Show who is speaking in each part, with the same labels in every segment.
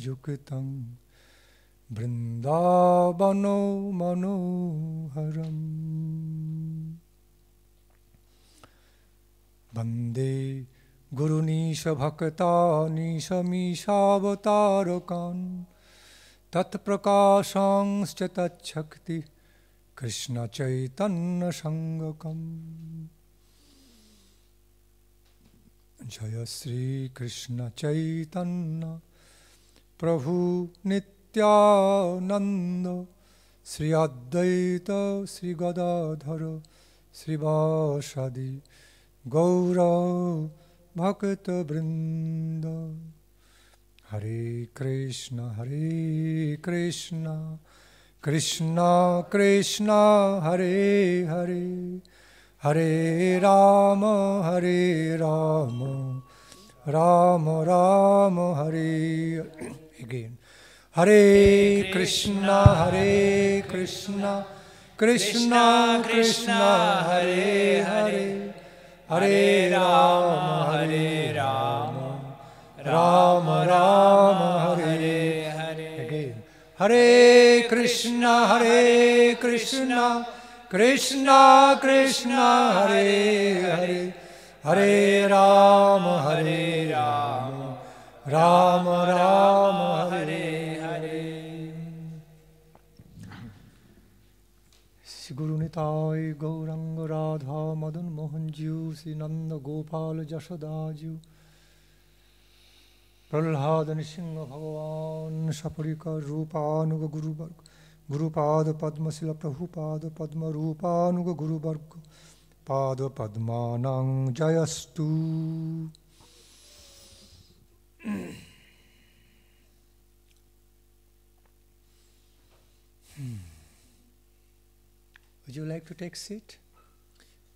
Speaker 1: Jukitam Vrindavano Manoharam Vande Guru Nisha Bhakta Nisha Mishavatarakam Tat Prakashanscha Tat Shakti Krishna Chaitanya Sangakam Jaya Sri Krishna Chaitanya Prabhu Nityananda Sri Advaita Sri Gadadhara Sri Vasadi Gaura Bhakta Vrinda Hare Krishna Krishna Krishna Hare Hare Hare Rama Rama Rama Hare again Hare Krishna Krishna Krishna Hare Hare Hare Rama Rama Rama Hare Hare again Hare Krishna Krishna Krishna Hare Hare Hare Rama Rama Rama Hare Hare Sri Guru Nitai Gauranga Radha Madan Mohan Jiu Sri Nanda Gopal Jashoda Jiu Prahlad Nrsimha Bhagavan Saparika Rupanuga Guru Varga Guru Pada Padma Sila Prabhupada Padma Rupanuga Guru Varga Pada Padmanang Jayastu. Would you like to take seat?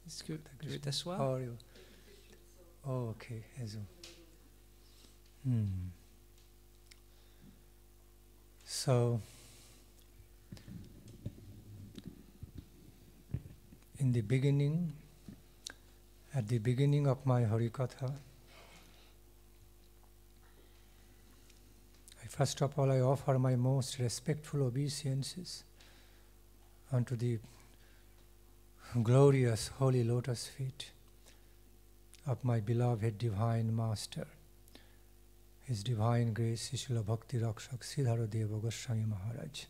Speaker 2: Est-ce que tu veux t'asseoir?
Speaker 1: Oh, okay. So, at the beginning of my Harikatha, first of all I offer my most respectful obeisances unto the glorious holy lotus feet of my beloved divine master, His Divine Grace, Srila Bhakti Rakshak Siddhara Deva Goswami Maharaj.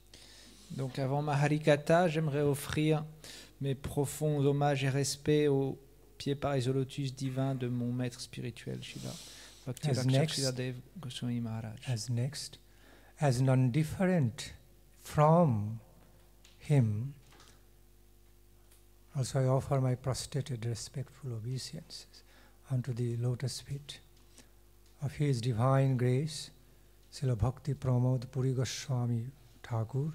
Speaker 2: Donc avant ma Harikatha, j'aimerais offrir mes profonds hommages et respects aux pieds pareils au lotus divin de mon maître spirituel, Srila Bhakti Rakshak Siddhara Deva Goswami Maharaj.
Speaker 1: As non-different from him, also I offer my prostrated respectful obeisances unto the lotus feet of His Divine Grace, Srila Bhakti Pramod Puri Goswami Thakur,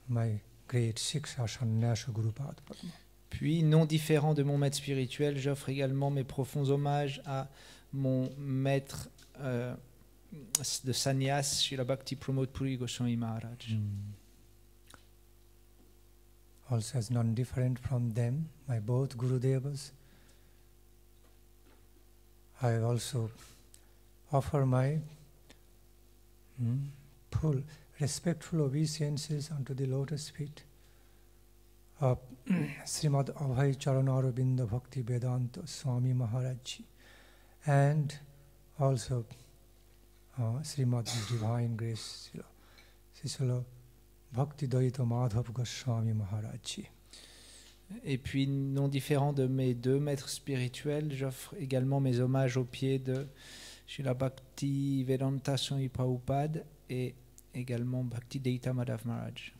Speaker 1: my great Shiksha Sannyasa Gurupad Padma.
Speaker 2: Puis, non différent de mon maître spirituel, j'offre également mes profonds hommages à mon maître de sannyas, Srila Bhakti Pramod Puri Goswami Maharaj.
Speaker 1: Also as non-different from them, my both Gurudevas, I also offer my full respectful obeisances unto the lotus feet of Srimad Abhay Charanarabinda Bhakti Vedanta Swami Maharaj Ji, and also Srimad Divine Grace Srila Bhakti Daita Madhav Goswami Maharaj Ji.
Speaker 2: Et puis, non différent de mes deux maîtres spirituels, j'offre également mes hommages aux pieds de Srila Bhakti Vedanta Swami Prabhupada et également Bhakti Daita Madhav Maharaj.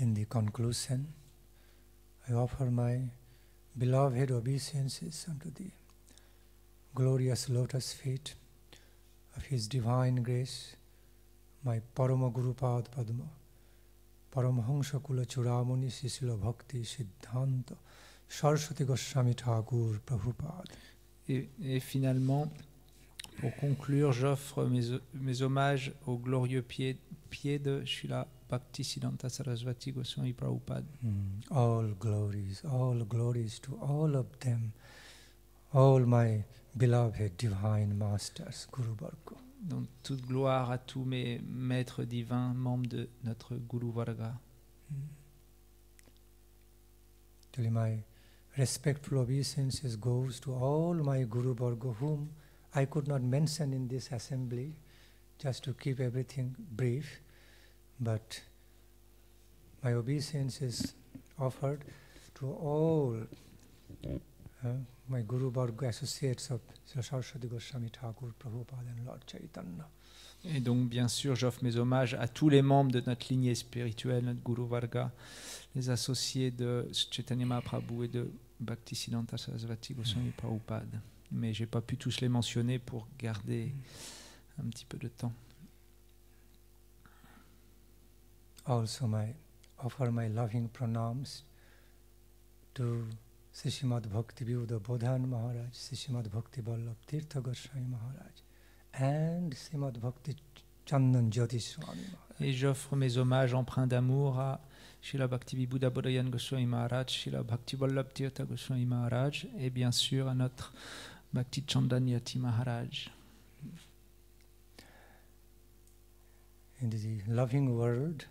Speaker 1: In the conclusion, I offer my beloved obeisances unto the glorious lotus feet of His Divine Grace, my Parama Gurupad Padma, Paramahansa Kula Churamuni Srila Bhakti Siddhanta Saraswati Goswami Thakur Prabhupada.
Speaker 2: Et finalement, pour conclure, j'offre mes hommages aux glorieux pieds de Srila Bhakti Siddhanta Saraswati Goswami Prabhupada.
Speaker 1: All glories to all of them, all my beloved divine masters, Guru Varga.
Speaker 2: Donc toute gloire à tous mes maîtres divins, membres de notre Guru Varga.
Speaker 1: Till my respectful obeisances goes to all my Guru Varga whom I could not mention in this assembly, just to keep everything brief, but my obeisance is offered to all my Guru Varga associates of Srila Saraswati Goswami Thakur, Prabhupada and Lord Chaitanya.
Speaker 2: Et donc, bien sûr, j'offre mes hommages à tous les membres de notre lignée spirituelle, notre Guru Varga, les associés de Chaitanya Mahaprabhu et de Bhaktisiddhanta Sarasvati Goswami Prabhupada. Mais je n'ai pas pu tous les mentionner pour garder un petit peu de temps.
Speaker 1: Also, offer my loving pranams to Srimad Bhakti Vyuda Bodhan Maharaj, Srimad Bhakti Vallabh Tirtha Goswami Maharaj, and Srimad Bhakti Chandan Jyoti Swami Maharaj.
Speaker 2: Et j'offre mes hommages empreints d'amour à Srila Bhakti Vibhuda Bodhayan Goswami Maharaj, Srila Bhakti Vallabh Tirtha Goswami Maharaj, et bien sûr à notre Bhakti Chandan Jyoti Maharaj.
Speaker 1: In the loving world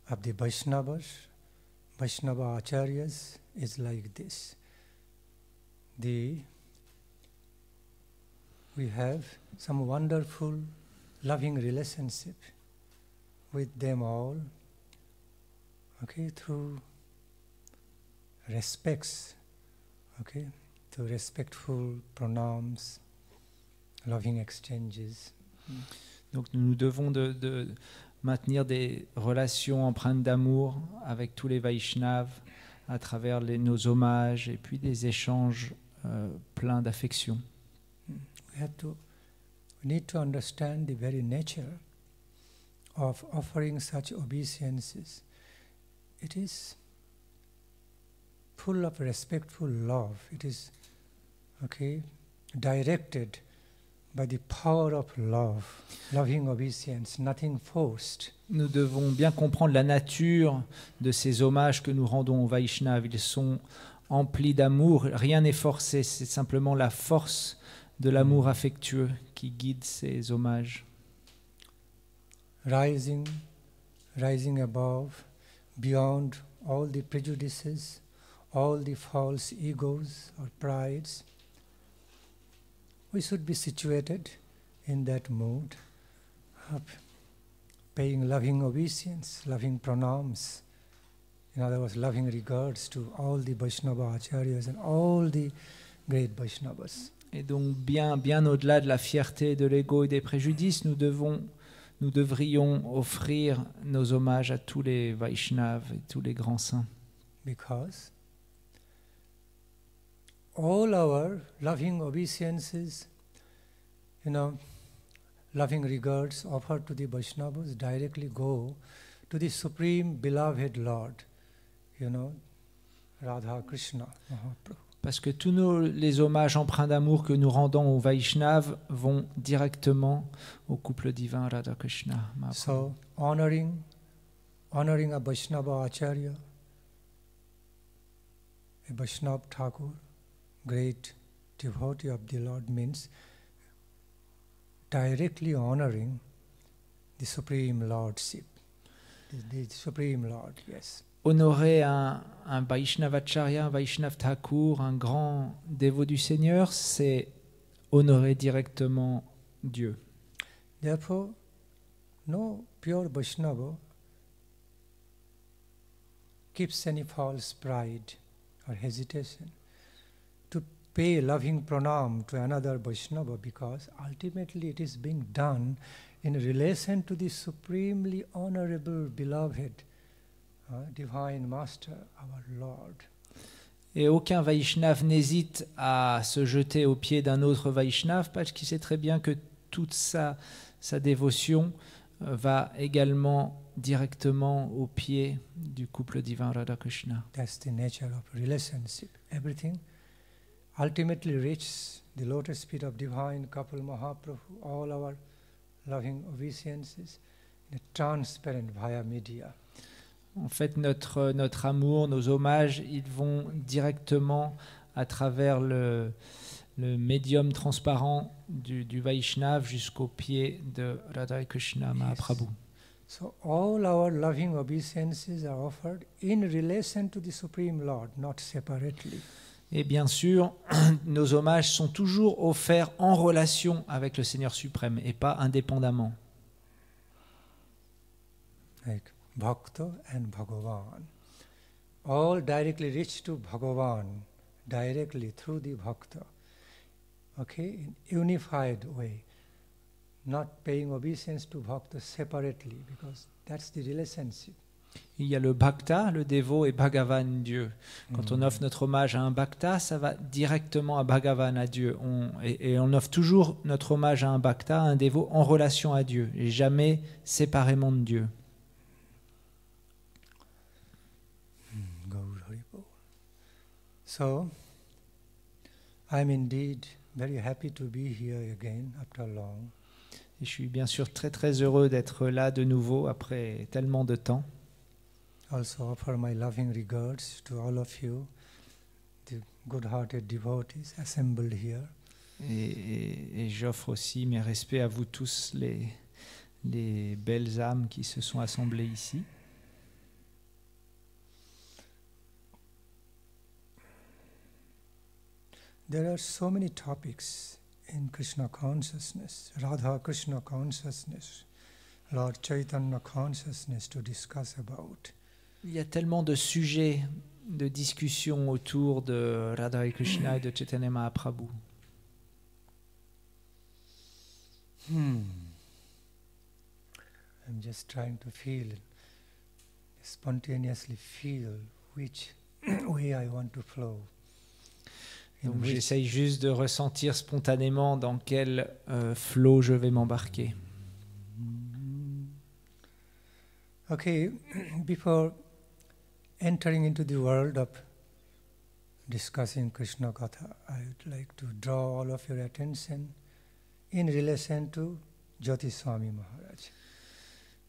Speaker 1: of the Vaishnavas, Vaishnava Acharyas is like this. We have some wonderful, loving relationship with them all, okay, through respects, okay, through respectful pranams, loving exchanges.
Speaker 2: Donc nous devons de maintenir des relations empreintes d'amour avec tous les Vaishnavas à travers nos hommages et puis des échanges pleins d'affection.
Speaker 1: We need to understand the very nature of offering such obeisances. It is full of respectful love. It is, okay, directed by the power of love, loving obeisance, nothing forced.
Speaker 2: Nous devons bien comprendre la nature de ces hommages que nous rendons aux Vaishnavas. Ils sont emplis d'amour, rien n'est forcé, c'est simplement la force de l'amour affectueux qui guide ces hommages.
Speaker 1: Rising above, beyond all the prejudices, all the false egos or prides, we should be situated in that mood of paying loving obeisance, loving pranams, in other words, loving regards to all the Vaishnava Acharyas and all the great Vaishnavas.
Speaker 2: Et donc bien au-delà de la fierté, de l'ego et des préjudices, nous devrions offrir nos hommages à tous les Vaishnavas et tous les grands saints.
Speaker 1: Because all our loving obeisances, loving regards offered to the Vaishnavas directly go to the Supreme Beloved Lord, Radha Krishna Mahaprabhu.
Speaker 2: Parce que tous les hommages empreints d'amour que nous rendons aux Vaishnavas vont directement au couple divin Radha Krishna Mahaprabhu.
Speaker 1: So, honoring a Vaishnava Acharya, a Vaishnava Thakur, great devotee of the Lord, means directly honoring the Supreme Lordship, the Supreme Lord, yes.
Speaker 2: Honorer un Vaishnavacharya, un Vaishnav Thakur, un grand dévot du Seigneur, c'est honorer directement Dieu.
Speaker 1: Therefore, no pure Vaishnava keeps any false pride or hesitation to pay loving pranam to another Vaishnava, because ultimately it is being done in relation to the supremely honorable, beloved, divine master, our Lord.
Speaker 2: Et aucun Vaishnav n'hésite à se jeter aux pieds d'un autre Vaishnav parce qu'il sait très bien que toute sa dévotion va également directement aux pieds du couple divin Radha Krishna.
Speaker 1: That's the nature of relationship. Everything ultimately reaches the lotus feet of divine couple Mahaprabhu, all our loving obeisances in a transparent via media.
Speaker 2: En fait, notre amour, nos hommages, ils vont directement à travers le médium transparent du Vaishnav jusqu'au pied de Radha Krishna Mahaprabhu.
Speaker 1: So all our loving obeisances are offered in relation to the Supreme Lord, not separately.
Speaker 2: Et bien sûr, nos hommages sont toujours offerts en relation avec le Seigneur suprême et pas indépendamment.
Speaker 1: Like Bhakta and Bhagavan. All directly reach to Bhagavan, directly through the Bhakta. Okay, in unified way. Not paying obeisance to Bhakta separately, because that's the relationship.
Speaker 2: Il y a le Bhakta, le dévot, et Bhagavan, Dieu. Quand on offre notre hommage à un Bhakta, ça va directement à Bhagavan, à Dieu. Et on offre toujours notre hommage à un Bhakta, à un dévot, en relation à Dieu, et jamais séparément de Dieu.
Speaker 1: So, I'm indeed very happy to be here again after long.
Speaker 2: Et je suis bien sûr très très heureux d'être là de nouveau après tellement de temps.
Speaker 1: Also offer my loving regards to all of you, the good-hearted devotees assembled here.
Speaker 2: Et j'offre aussi mes respects à vous tous, les belles âmes qui se sont assemblées ici.
Speaker 1: There are so many topics in Krishna consciousness, Radha Krishna consciousness, Lord Chaitanya consciousness to discuss about.
Speaker 2: Il y a tellement de sujets de discussion autour de Radha et Krishna et de Chaitanya Mahaprabhu.
Speaker 1: I'm just trying to spontaneously feel which way I want to flow.
Speaker 2: Donc j'essaye juste de ressentir spontanément dans quel flot je vais m'embarquer.
Speaker 1: Okay, before entering into the world of discussing Krishna Katha, I would like to draw all of your attention in relation to Jyoti Swami Maharaj.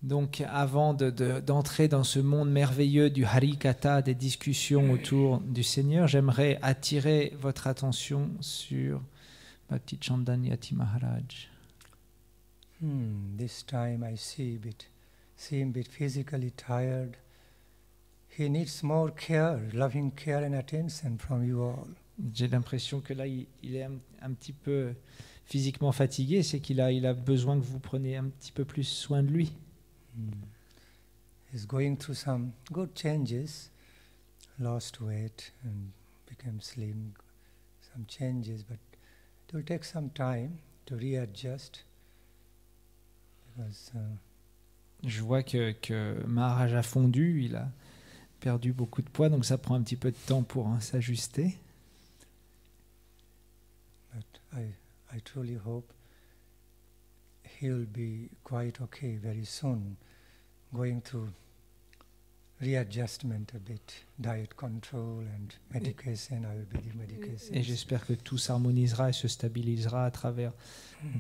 Speaker 2: Donc avant d'entrer dans ce monde merveilleux du Harikatha, des discussions autour du Seigneur, j'aimerais attirer votre attention sur Bhakti Chandanyati Maharaj.
Speaker 1: This time I see him a bit physically tired. He needs more care, loving care and attention from you all.
Speaker 2: J'ai l'impression que là, il est un petit peu physiquement fatigué, c'est qu'il a besoin que vous preniez un petit peu plus soin de lui.
Speaker 1: He's going through some good changes, lost weight and became slim, some changes, but it will take some time to readjust because
Speaker 2: je vois que Maharaj a fondu, il a perdu beaucoup de poids, donc ça prend un petit peu de temps pour s'ajuster.
Speaker 1: But I truly hope he'll be quite okay very soon, going through readjustment a bit, diet control and medication, Ayurvedic medication.
Speaker 2: Et j'espère que tout s'harmonisera et se stabilisera à travers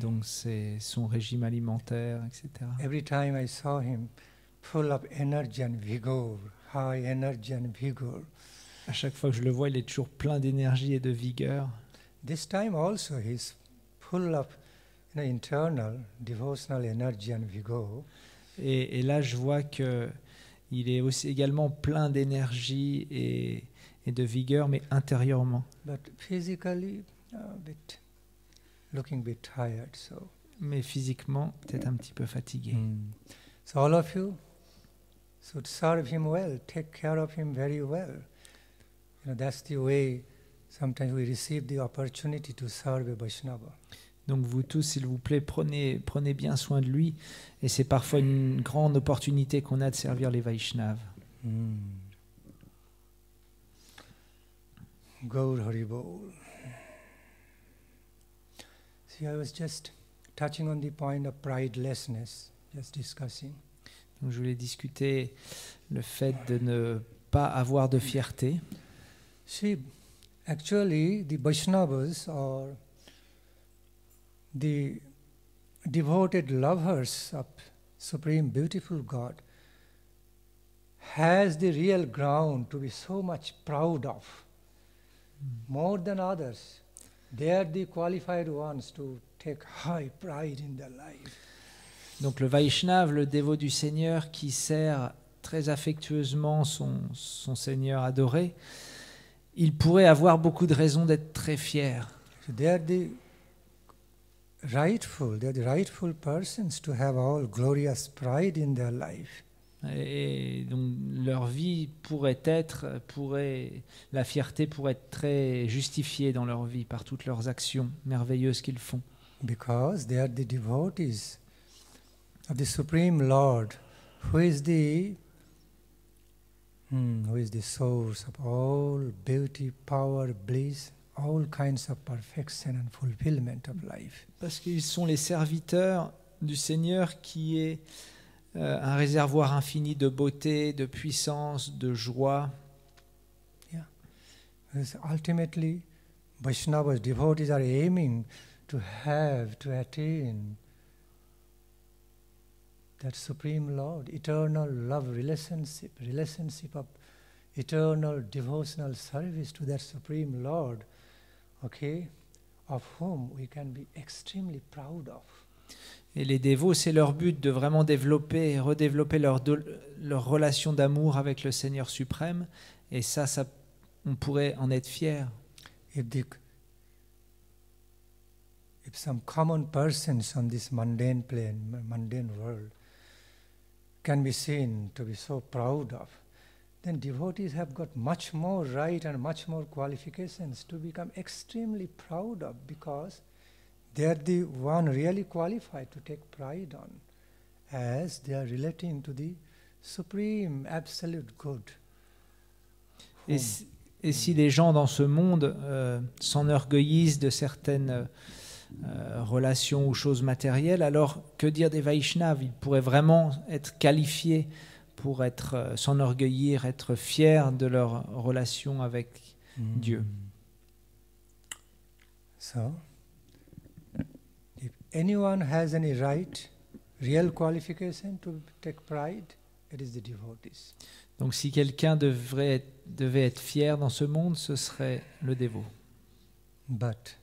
Speaker 2: donc son régime alimentaire, etc.
Speaker 1: Every time I saw him full of energy and vigor, high energy and vigor.
Speaker 2: À chaque fois que je le vois, il est toujours plein d'énergie et de vigueur.
Speaker 1: This time also he's full of internal devotional energy and vigor.
Speaker 2: Et là, je vois que il est aussi également plein d'énergie et de vigueur, mais intérieurement.
Speaker 1: But physically, looking a bit tired. So.
Speaker 2: Mais physiquement, peut-être un petit peu fatigué.
Speaker 1: So all of you should serve him well, take care of him very well. That's the way sometimes we receive the opportunity to serve a Vaishnava.
Speaker 2: Donc vous tous, s'il vous plaît, prenez bien soin de lui. Et c'est parfois une grande opportunité qu'on a de servir les Vaishnavas.
Speaker 1: Gaur Hari Bol. See, I was just touching on the point of pridelessness, just discussing.
Speaker 2: Donc je voulais discuter le fait de ne pas avoir de fierté.
Speaker 1: See, actually, the Vaishnavas are the devoted lovers of Supreme Beautiful God, has the real ground to be so much proud of. more than others. They are the qualified ones to take high pride in their life.
Speaker 2: Donc le Vaishnav, le dévot du Seigneur qui sert très affectueusement son Seigneur adoré, il pourrait avoir beaucoup de raisons d'être très fier.
Speaker 1: So they are the rightful persons to have all glorious pride in their life.
Speaker 2: Et donc leur vie la fierté pourrait être très justifiée dans leur vie par toutes leurs actions merveilleuses qu'ils font.
Speaker 1: Because they are the devotees of the Supreme Lord, who is the source of all beauty, power, bliss, all kinds of perfection and fulfillment of life.
Speaker 2: Parce qu'ils sont les serviteurs du Seigneur qui est un réservoir infini de beauté, de puissance, de joie.
Speaker 1: Yeah. Because ultimately, Vaishnavas, devotees are aiming to attain that Supreme Lord, eternal love relationship of eternal devotional service to that Supreme Lord, okay, of whom we can be extremely proud of.
Speaker 2: Et les dévots, c'est leur but de vraiment développer et redévelopper leur relation d'amour avec le Seigneur suprême. Et ça, on pourrait en être fier.
Speaker 1: If some common persons on this mundane plane, mundane world, can be seen to be so proud of, then devotees have got much more right and much more qualifications to become extremely proud of, because they are the one really qualified to take pride on, as they are relating to the supreme absolute good.
Speaker 2: Et si les gens dans ce monde s'enorgueillissent de certaines relations ou choses matérielles, alors que dire des Vaishnavas? Ils pourraient vraiment être qualifiés pour s'enorgueillir, être fiers de leur relation avec Dieu.
Speaker 1: So, if anyone has any right, real qualification to take pride, it is the devotees.
Speaker 2: Donc si quelqu'un devait être fier dans ce monde, ce serait le dévot.
Speaker 1: But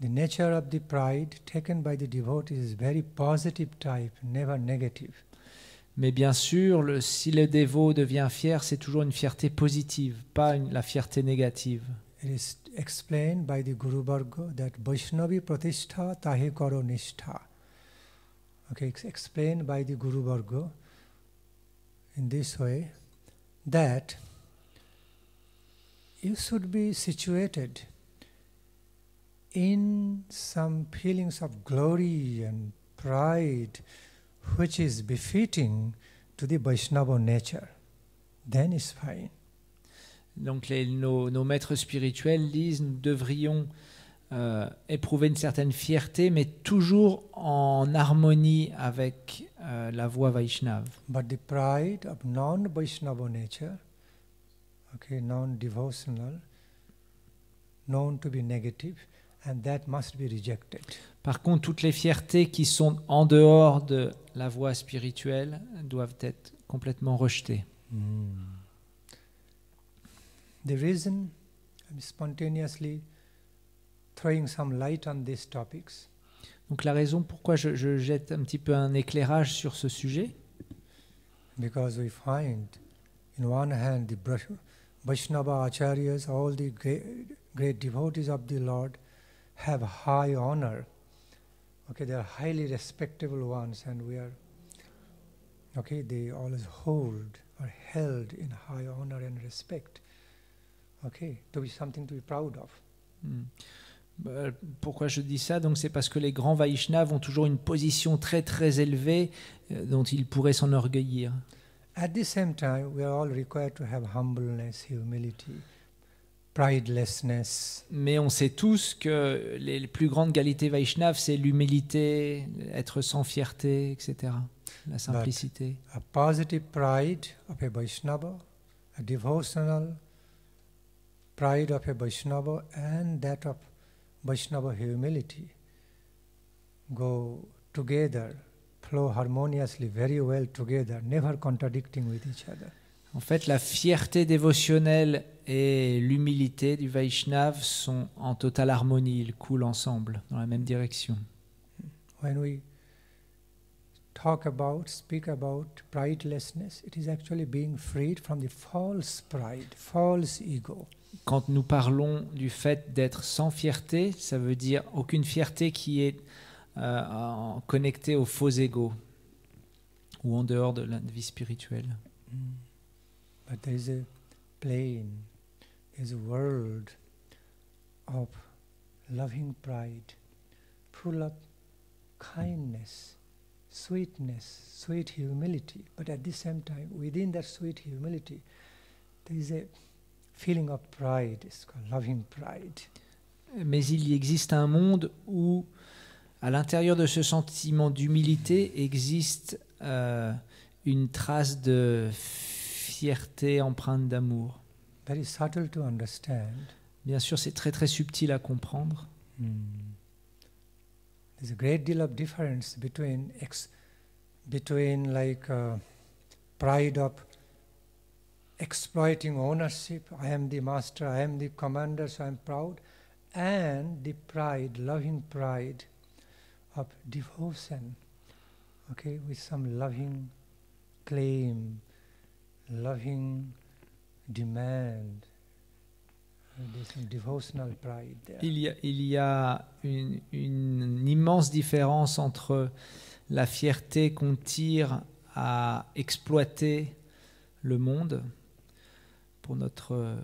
Speaker 1: the nature of the pride taken by the devotees is very positive type, never negative.
Speaker 2: Mais bien sûr, si le dévot devient fier, c'est toujours une fierté positive, pas la fierté négative.
Speaker 1: It is explained by the Guru Varga that Vaishnavi Pratishtha Tahe Karo Nishtha. Okay, it's explained by the Guru Varga in this way, that you should be situated in some feelings of glory and pride which is befitting to the Vaishnava nature. Then it's fine.
Speaker 2: Donc nos maîtres spirituels disent nous devrions éprouver une certaine fierté, mais toujours en harmonie avec la voie Vaishnava.
Speaker 1: But the pride of non-Vaishnava nature, okay, non-devotional, known to be negative, and that must be rejected.
Speaker 2: Par contre, toutes les fiertés qui sont en dehors de la voie spirituelle doivent être complètement rejetées.
Speaker 1: The reason I'm spontaneously throwing some light on these topics,
Speaker 2: donc la raison pourquoi je jette un petit peu un éclairage sur ce sujet,
Speaker 1: because we find, in one hand, the Vaishnava acharyas, all the great devotees of the Lord, have high honor. Okay, they are highly respectable ones, and they always are held in high honor and respect. Okay, to be something to be proud of.
Speaker 2: Pourquoi je dis ça? Donc c'est parce que les grands Vaishnavas ont toujours une position très très élevée dont ils pourraient s'enorgueillir.
Speaker 1: At the same time, we are all required to have humbleness, humility, pridelessness.
Speaker 2: Mais on sait tous que les plus grandes qualités Vaishnavas, c'est l'humilité, être sans fierté, etc. La simplicité.
Speaker 1: But a positive pride of a Vaishnava, a devotional pride of a Vaishnava, and that of Vaishnava humility go together, flow harmoniously, very well together, never contradicting with each other.
Speaker 2: En fait, la fierté dévotionnelle et l'humilité du Vaishnava sont en totale harmonie, ils coulent ensemble dans la même direction.
Speaker 1: When we speak about pridelessness, it is actually being freed from the false pride, false ego.
Speaker 2: Quand nous parlons du fait d'être sans fierté, ça veut dire aucune fierté qui est connectée au faux ego ou en dehors de la vie spirituelle.
Speaker 1: But there is a plane, there is a world of loving pride, full of kindness, sweetness, sweet humility. But at the same time, within that sweet humility, there is a feeling of pride. It's called loving pride.
Speaker 2: Mais il existe un monde où, à l'intérieur de ce sentiment d'humilité, existe une trace de fierté empreinte d'amour.
Speaker 1: Very subtle to understand.
Speaker 2: Bien sûr, c'est très très subtil à comprendre.
Speaker 1: There's a great deal of difference between pride of exploiting ownership. I am the master, I am the commander, so I am proud, and the pride, loving pride of devotion. Okay, with some loving claim, loving demand. There's some devotional pride there.
Speaker 2: Il y a une immense différence entre la fierté qu'on tire à exploiter le monde pour notre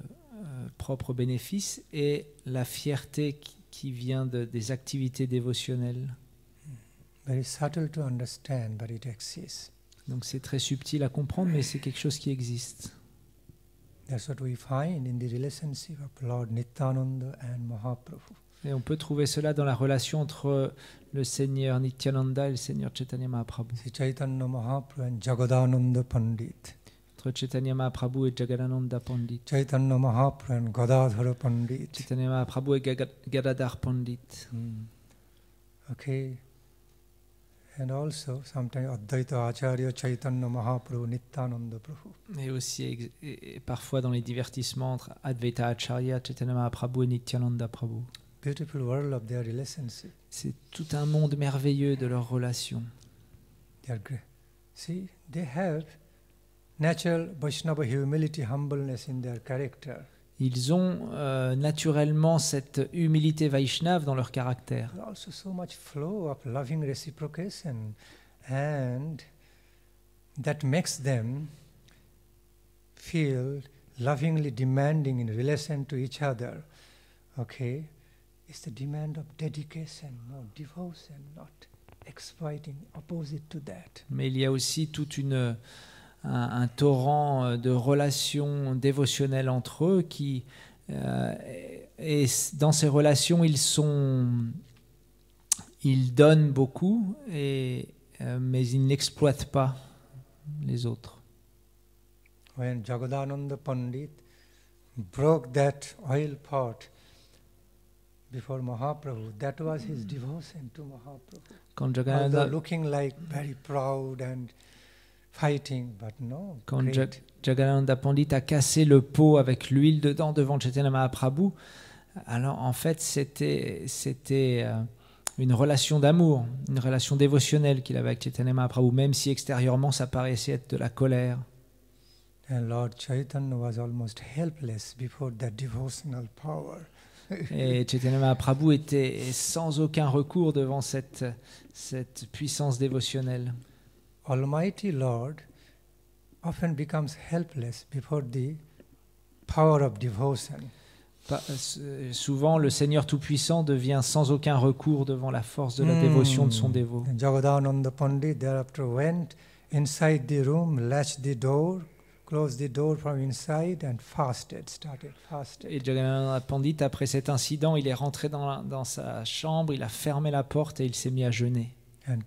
Speaker 2: propre bénéfice et la fierté qui vient des activités dévotionnelles.
Speaker 1: Very subtle to understand, but it exists.
Speaker 2: Donc c'est très subtil à comprendre, mais c'est quelque chose qui existe.
Speaker 1: That's what we find in the relationship of Lord Nityananda and Mahaprabhu.
Speaker 2: Et on peut trouver cela dans la relation entre le Seigneur Nityananda et le Seigneur Chaitanya Mahaprabhu.
Speaker 1: Sri Chaitanya Mahaprabhu and Jagadananda Pandit.
Speaker 2: Entre Chaitanya Mahaprabhu et Jagadananda Pandit.
Speaker 1: Chaitanya Mahaprabhu and Gadadhara Pandit.
Speaker 2: Chaitanya Mahaprabhu et Gadadhar Pandit.
Speaker 1: Okay. And also sometimes Advaita Acharya Chaitanya Mahaprabhu Nityananda Prabhu.
Speaker 2: Et aussi et parfois dans les divertissements entre Advaita Acharya, Chaitanya Mahaprabhu et Nityananda Prabhu.
Speaker 1: Beautiful world of their relationship.
Speaker 2: C'est tout un monde merveilleux de leur relation.
Speaker 1: They are great. See, they have natural Vaishnava humility, humbleness in their character.
Speaker 2: Ils ont naturellement cette humilité Vaishnava dans leur caractère.
Speaker 1: But also so much flow of loving reciprocation, and that makes them feel lovingly demanding in relation to each other. Okay? It's the demand of dedication, no devotion, not exploiting, opposite to that.
Speaker 2: Mais il y a aussi tout un torrent de relations dévotionnelles entre eux qui, et dans ces relations, ils donnent beaucoup, mais ils n'exploitent pas les autres.
Speaker 1: When Jagadananda Pandit broke that oil pot before Mahaprabhu, that was his devotion to Mahaprabhu.
Speaker 2: Quand
Speaker 1: Although looking like very proud and fighting, but no.
Speaker 2: Quand Jagadananda Pandit a cassé le pot avec l'huile dedans devant Chaitanya Mahaprabhu, alors en fait c'était une relation d'amour, une relation dévotionnelle qu'il avait avec Chaitanya Mahaprabhu, même si extérieurement ça paraissait être de la colère.
Speaker 1: And Lord Chaitanya was almost helpless before that devotional power.
Speaker 2: Et Chaitanya Mahaprabhu était sans aucun recours devant cette puissance dévotionnelle.
Speaker 1: Almighty Lord often becomes helpless before the power of devotion.
Speaker 2: Souvent, le Seigneur Tout-Puissant devient sans aucun recours devant la force de la dévotion de son dévot.
Speaker 1: Jagadananda Pandit thereafter went inside the room, latched the door, closed the door from inside and started fasting.
Speaker 2: Et Jagadananda Pandit, après cet incident, il est rentré dans sa chambre, il a fermé la porte et il s'est mis à jeûner.
Speaker 1: And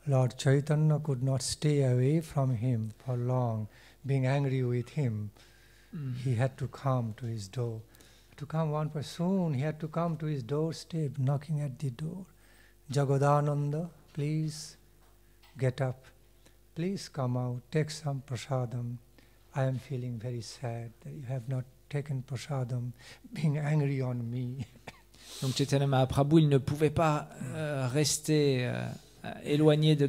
Speaker 1: Lord Chaitanya could not stay away from him for long, being angry with him. He had to come to his door. To come one person, he had to come to his doorstep, knocking at the door. Jagadananda, please get up. Please come out, take some prasadam. I am feeling very sad that you have not taken prasadam, being angry on me.
Speaker 2: Donc Chaitanya Mahaprabhu, il ne pouvait pas rester éloigné de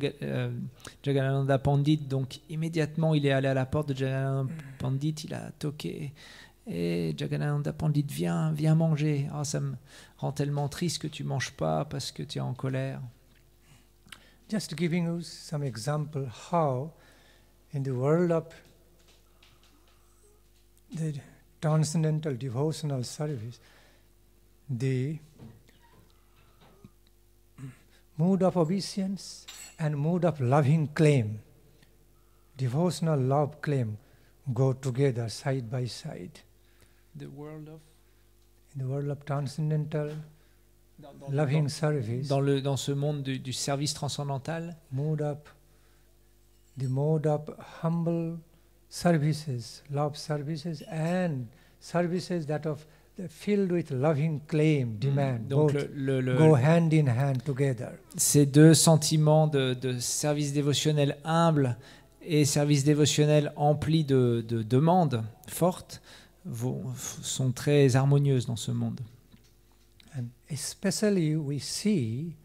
Speaker 2: Jagadananda Pandit, donc immédiatement il est allé à la porte de Jagadananda Pandit, il a toqué, et Jagadananda Pandit, viens manger. Ah, ça me rend tellement triste que tu manges pas parce que tu es en colère.
Speaker 1: Just giving you some example how in the world of the transcendental devotional service, the mood of obeisance and mood of loving claim, devotional love claim, go together side by side.
Speaker 2: The world of
Speaker 1: In the world of transcendental loving service,
Speaker 2: dans ce monde du service transcendantal,
Speaker 1: the mode of humble services, love services, and services that of filled with loving claim, demand,
Speaker 2: donc
Speaker 1: both go hand in hand together.
Speaker 2: Ces deux sentiments de service dévotionnel humble et service dévotionnel empli de demandes fortes sont très harmonieuses dans ce monde.
Speaker 1: And especially we see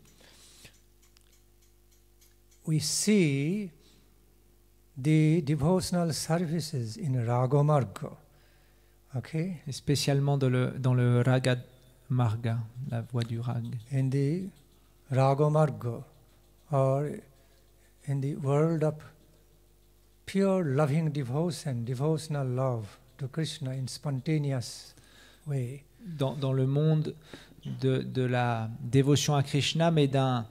Speaker 1: the devotional services in Ragomarga. Okay?
Speaker 2: Et spécialement dans le Raga Marga, la voie du Rag.
Speaker 1: In the Ragomarga, or in the world of pure loving devotion, devotional love to Krishna in spontaneous way.
Speaker 2: Dans le monde de la dévotion à Krishna, mais d'un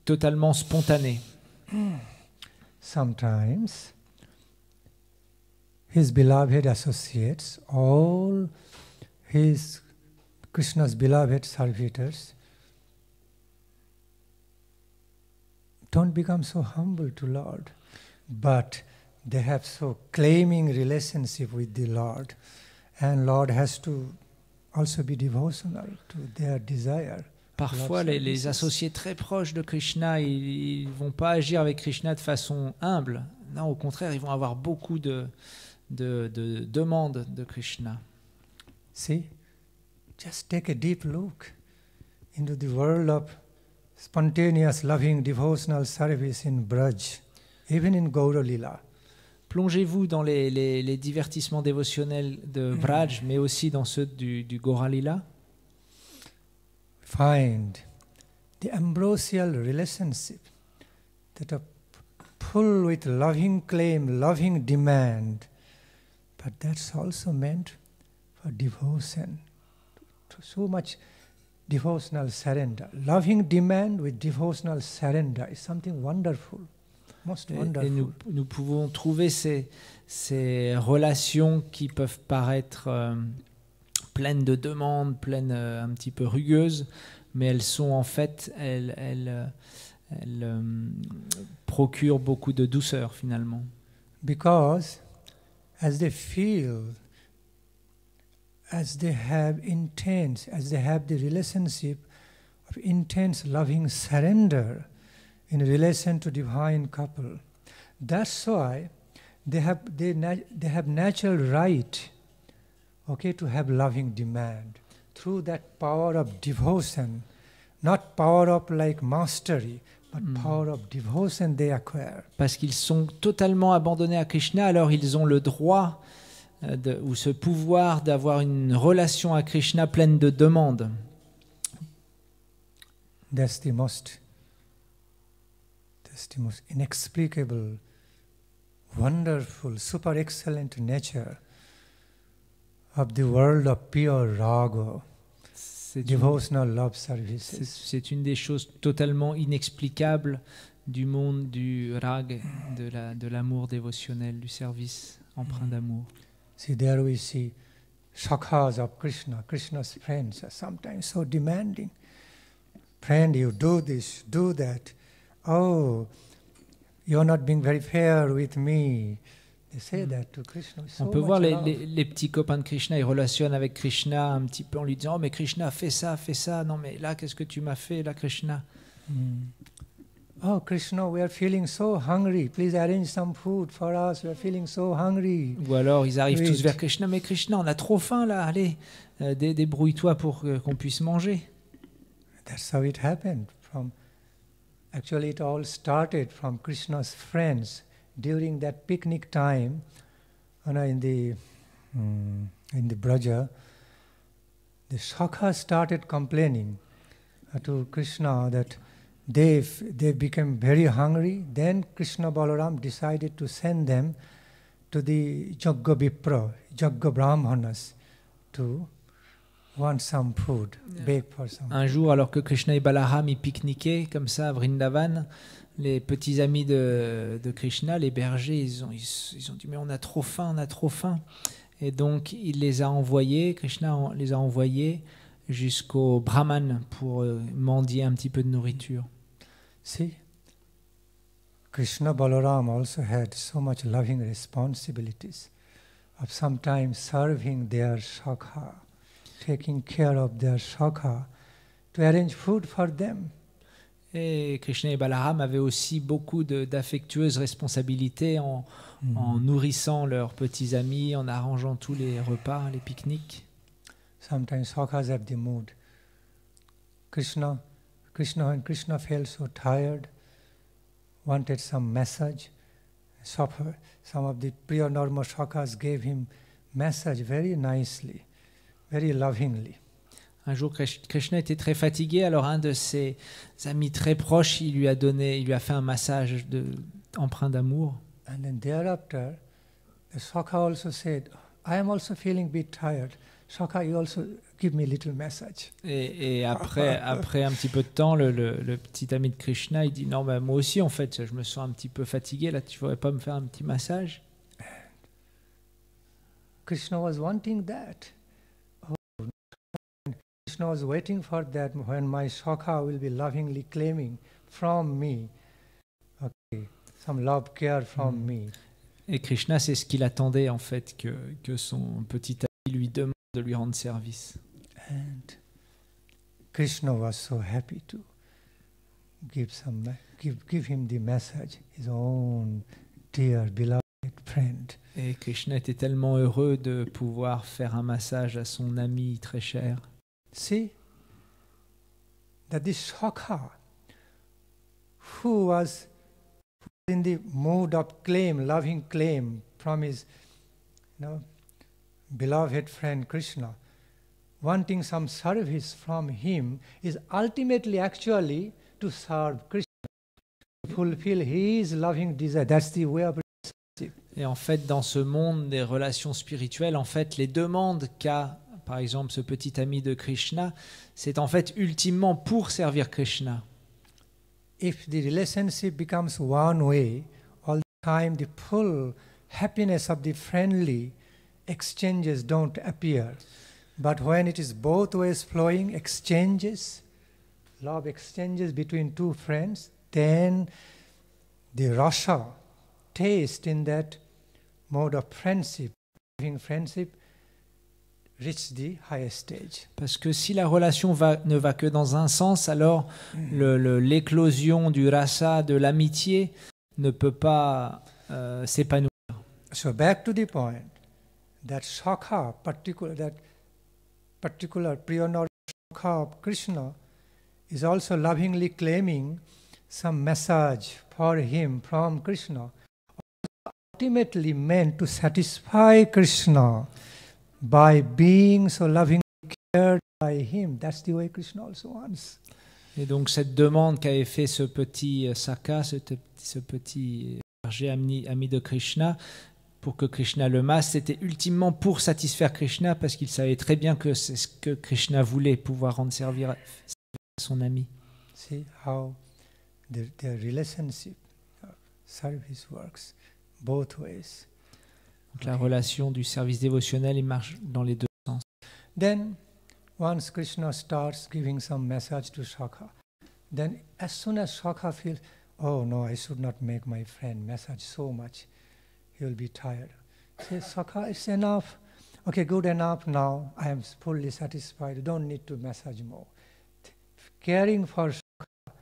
Speaker 2: totalement spontané.
Speaker 1: Sometimes his beloved associates, all his Krishna's beloved servitors, don't become so humble to Lord, but they have so claiming relationship with the Lord, and Lord has to also be devotional to their desire.
Speaker 2: Parfois, les associés très proches de Krishna, ils vont pas agir avec Krishna de façon humble. Non, au contraire, ils vont avoir beaucoup de demandes de Krishna.
Speaker 1: See, just take a deep look into the world of spontaneous, loving, devotional service in Braj, even in Gaura Lila.
Speaker 2: Plongez-vous dans les divertissements dévotionnels de Braj, mais aussi dans ceux du Gaura Lila.
Speaker 1: Find the ambrosial relationship that are full with loving claim, loving demand, but that's also meant for devotion. So much devotional surrender. Loving demand with devotional surrender is something wonderful, most wonderful.
Speaker 2: Et nous pouvons trouver ces relations qui peuvent paraître pleines de demandes, pleines un petit peu rugueuses, mais elles sont en fait, elles procurent beaucoup de douceur finalement.
Speaker 1: Because as they feel, as they have intense, as they have the relationship of intense loving surrender in relation to divine couple, that's why they have natural right, okay, to have loving demand through that power of devotion, not power of like mastery, but power of devotion they acquire.
Speaker 2: Parce qu'ils sont totalement abandonnés à Krishna, alors ils ont le droit ou ce pouvoir d'avoir une relation à Krishna pleine de demandes.
Speaker 1: That's the most inexplicable, wonderful, super excellent nature of the world of pure raga, devotional love services.
Speaker 2: C'est une des choses totalement inexplicables du monde du rag, de l'amour dévotionnel, du service empreint d'amour.
Speaker 1: See, there we see shakhas of Krishna, Krishna's friends are sometimes so demanding. Friend, you do this, do that. Oh, you're not being very fair with me. They say that to Krishna.
Speaker 2: On peut voir les petits copains de Krishna, ils relationnent avec Krishna un petit peu en lui disant « Oh, mais Krishna, fais ça, non mais là, qu'est-ce que tu m'as fait, là, Krishna ?»
Speaker 1: Oh, Krishna, we are feeling so hungry. Please arrange some food for us. We are feeling so hungry.
Speaker 2: Ou alors ils arrivent
Speaker 1: Oui.
Speaker 2: tous vers Krishna, mais Krishna, on a trop faim là, allez, débrouille-toi pour qu'on puisse manger.
Speaker 1: That's how it happened. Actually, it all started from Krishna's friends during that picnic time, in the Braja. The Shakha started complaining to Krishna that they became very hungry. Then Krishna Balaram decided to send them to the Jagga Vipra, Jagga Brahmanas, to want some food, beg for some.
Speaker 2: Un jour, alors que Krishna et Balaram y pique-niquaient comme ça à Vrindavan, les petits amis de Krishna, les bergers, ils ont dit mais on a trop faim, on a trop faim. Et donc il les a envoyés, Krishna les a envoyés jusqu'au Brahman pour mendier un petit peu de nourriture.
Speaker 1: See, Krishna Balaram also had so much loving responsibilities of sometimes serving their Shakha, taking care of their Shakha, to arrange food for them.
Speaker 2: Et Krishna et Balaram avaient aussi beaucoup d'affectueuses responsabilités en nourrissant leurs petits amis, en arrangeant tous les repas, les pique-niques.
Speaker 1: Sometimes Shakhas have the mood. When Krishna felt so tired, wanted some massage, some of the Priya Norma Shakhas gave him massage very nicely, very lovingly.
Speaker 2: Un jour, Krishna était très fatigué, alors un de ses amis très proches, il lui a fait un massage empreint d'amour.
Speaker 1: And then thereafter, the Shakha also said, I am also feeling a bit tired. Shakha, you also give me a little massage.
Speaker 2: Et après un petit peu de temps, le petit ami de Krishna, il dit, non, ben, moi aussi, en fait, je me sens un petit peu fatigué, là, tu ne voudrais pas me faire un petit massage?
Speaker 1: Krishna was wanting that. Krishna was waiting for that when my Shakha will be lovingly claiming from me, okay, some love care from me.
Speaker 2: Et Krishna, c'est ce qu'il attendait en fait, que son petit ami lui demande de lui rendre service.
Speaker 1: And Krishna was so happy to give him the message, his own dear beloved friend.
Speaker 2: Et Krishna était tellement heureux de pouvoir faire un massage à son ami très cher.
Speaker 1: See, that this Shakha, who was in the mood of loving claim from his beloved friend Krishna, wanting some service from him, is ultimately actually to serve Krishna, to fulfill his loving desire. That's the way of relationship.
Speaker 2: Et en fait, dans ce monde des relations spirituelles, en fait, les demandes qu'a par exemple ce petit ami de Krishna, c'est en fait ultimement pour servir Krishna.
Speaker 1: If the relationship becomes one way, all the time the full happiness of the friendly exchanges don't appear. But when it is both ways flowing exchanges, love exchanges between two friends, then the rasa, taste in that mode of friendship, loving friendship, reach the highest stage.
Speaker 2: Parce que si la relation ne va que dans un sens, alors l'éclosion du rasa, de l'amitié, ne peut pas s'épanouir.
Speaker 1: So back to the point, that Shakha, that particular Priyanara Shakha of Krishna, is also lovingly claiming some message for him from Krishna, ultimately meant to satisfy Krishna by being so lovingly cared by him. That's the way Krishna also wants.
Speaker 2: Et donc cette demande qu'avait fait ce petit Sakha, ce petit berger ami de Krishna, pour que Krishna le masse, c'était ultimement pour satisfaire Krishna, parce qu'il savait très bien que c'est ce que Krishna voulait, pouvoir rendre servir à son ami.
Speaker 1: See how their relationship, service works both ways.
Speaker 2: Donc la relation du service dévotionnel, il marche dans les deux sens.
Speaker 1: Then, once Krishna starts giving some message to Shakha, then as soon as Shakha feels, oh no, I should not make my friend message so much, he will be tired. Say, Shakha, it's enough. Okay, good enough now. I am fully satisfied. You don't need to message more. Caring for Shakha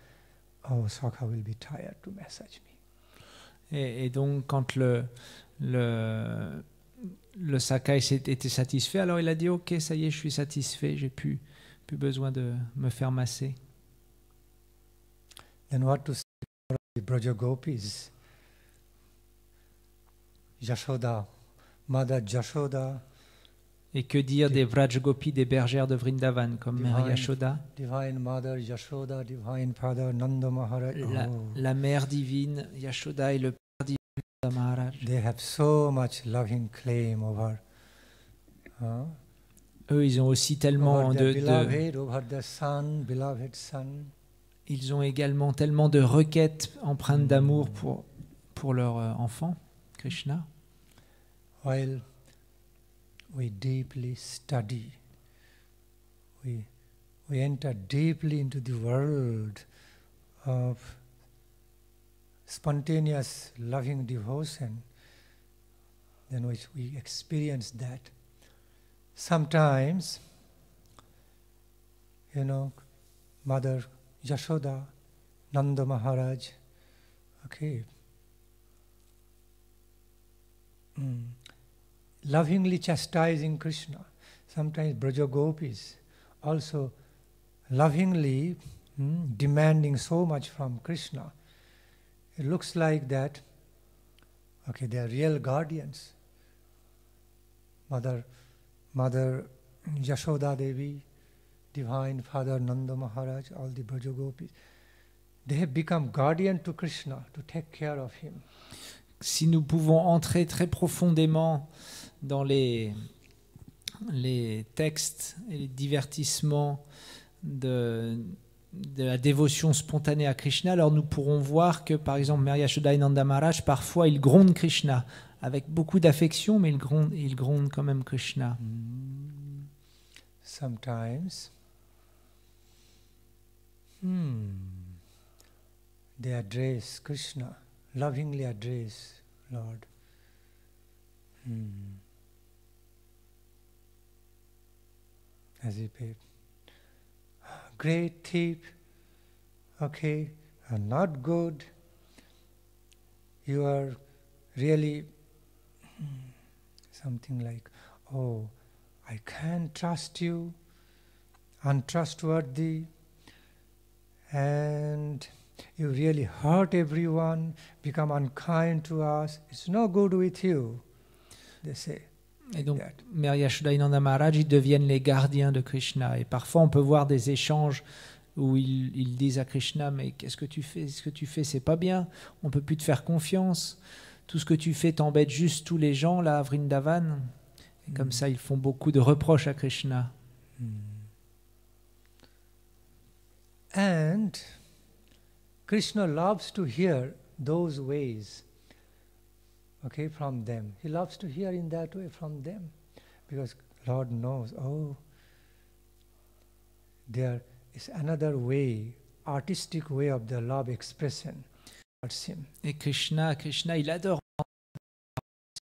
Speaker 1: oh, Sakha will be tired to massage me.
Speaker 2: Et donc, quand le Saka était satisfait, alors il a dit ok, ça y est, je suis satisfait, j'ai plus besoin de me faire masser.
Speaker 1: Then what to say about the Braja Gopis? Yashoda, Mother Yashoda,
Speaker 2: Et que dire des Vraj Gopis, des bergères de Vrindavan, comme Mère Yashoda,
Speaker 1: Divine Mother Yashoda, Divine Father Nanda Maharaj.
Speaker 2: la mère divine Yashoda et le père divin Nanda Maharaj.
Speaker 1: They have so much loving claim over
Speaker 2: Eux, ils ont aussi tellement
Speaker 1: over their beloved, over their son, beloved son.
Speaker 2: Ils ont également tellement de requêtes empreintes d'amour pour leur enfant, Krishna.
Speaker 1: While we deeply study, we enter deeply into the world of spontaneous loving devotion, then we experience that. Sometimes, Mother Yashoda, Nanda Maharaj, lovingly chastising Krishna. Sometimes Braja Gopis also lovingly demanding so much from Krishna. It looks like that, they are real guardians. Mother Yashoda Devi, Divine Father Nanda Maharaj, all the Braja Gopis, they have become guardian to Krishna, to take care of him.
Speaker 2: Si nous pouvons entrer très profondément dans les textes et les divertissements de la dévotion spontanée à Krishna, alors nous pourrons voir que, par exemple, Mère Yashoda et Nanda Maharaj, parfois, ils grondent Krishna avec beaucoup d'affection, mais ils grondent quand même Krishna.
Speaker 1: Sometimes they address Krishna, lovingly address Lord. As if a great thief, not good. You are really something like, oh, I can't trust you, untrustworthy, and you really hurt everyone, become unkind to us. It's no good with you, they say.
Speaker 2: Et donc, Mère Yashoda et Nanda Maharaj, ils deviennent les gardiens de Krishna. Et parfois, on peut voir des échanges où ils disent à Krishna, mais qu'est-ce que tu fais? Ce que tu fais, c'est pas bien. On peut plus te faire confiance. Tout ce que tu fais t'embête juste tous les gens là à Vrindavan. Et comme ça, ils font beaucoup de reproches à Krishna.
Speaker 1: And Krishna loves to hear those ways. From them. He loves to hear in that way from them. Because Lord knows, there is another way, artistic way of the love expression towards him.
Speaker 2: Et Krishna, il adore.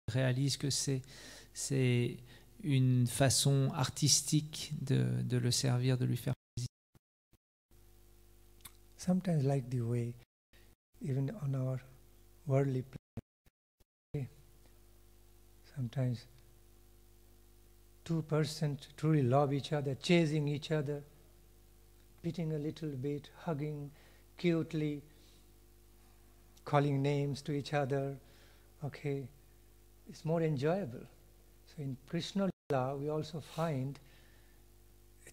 Speaker 2: Il réalise que c'est une façon artistique de le servir, de lui faire plaisir.
Speaker 1: Sometimes like the way, even on our worldly planet, sometimes two persons truly love each other, chasing each other, beating a little bit, hugging cutely, calling names to each other, it's more enjoyable. So in Krishna Lila, we also find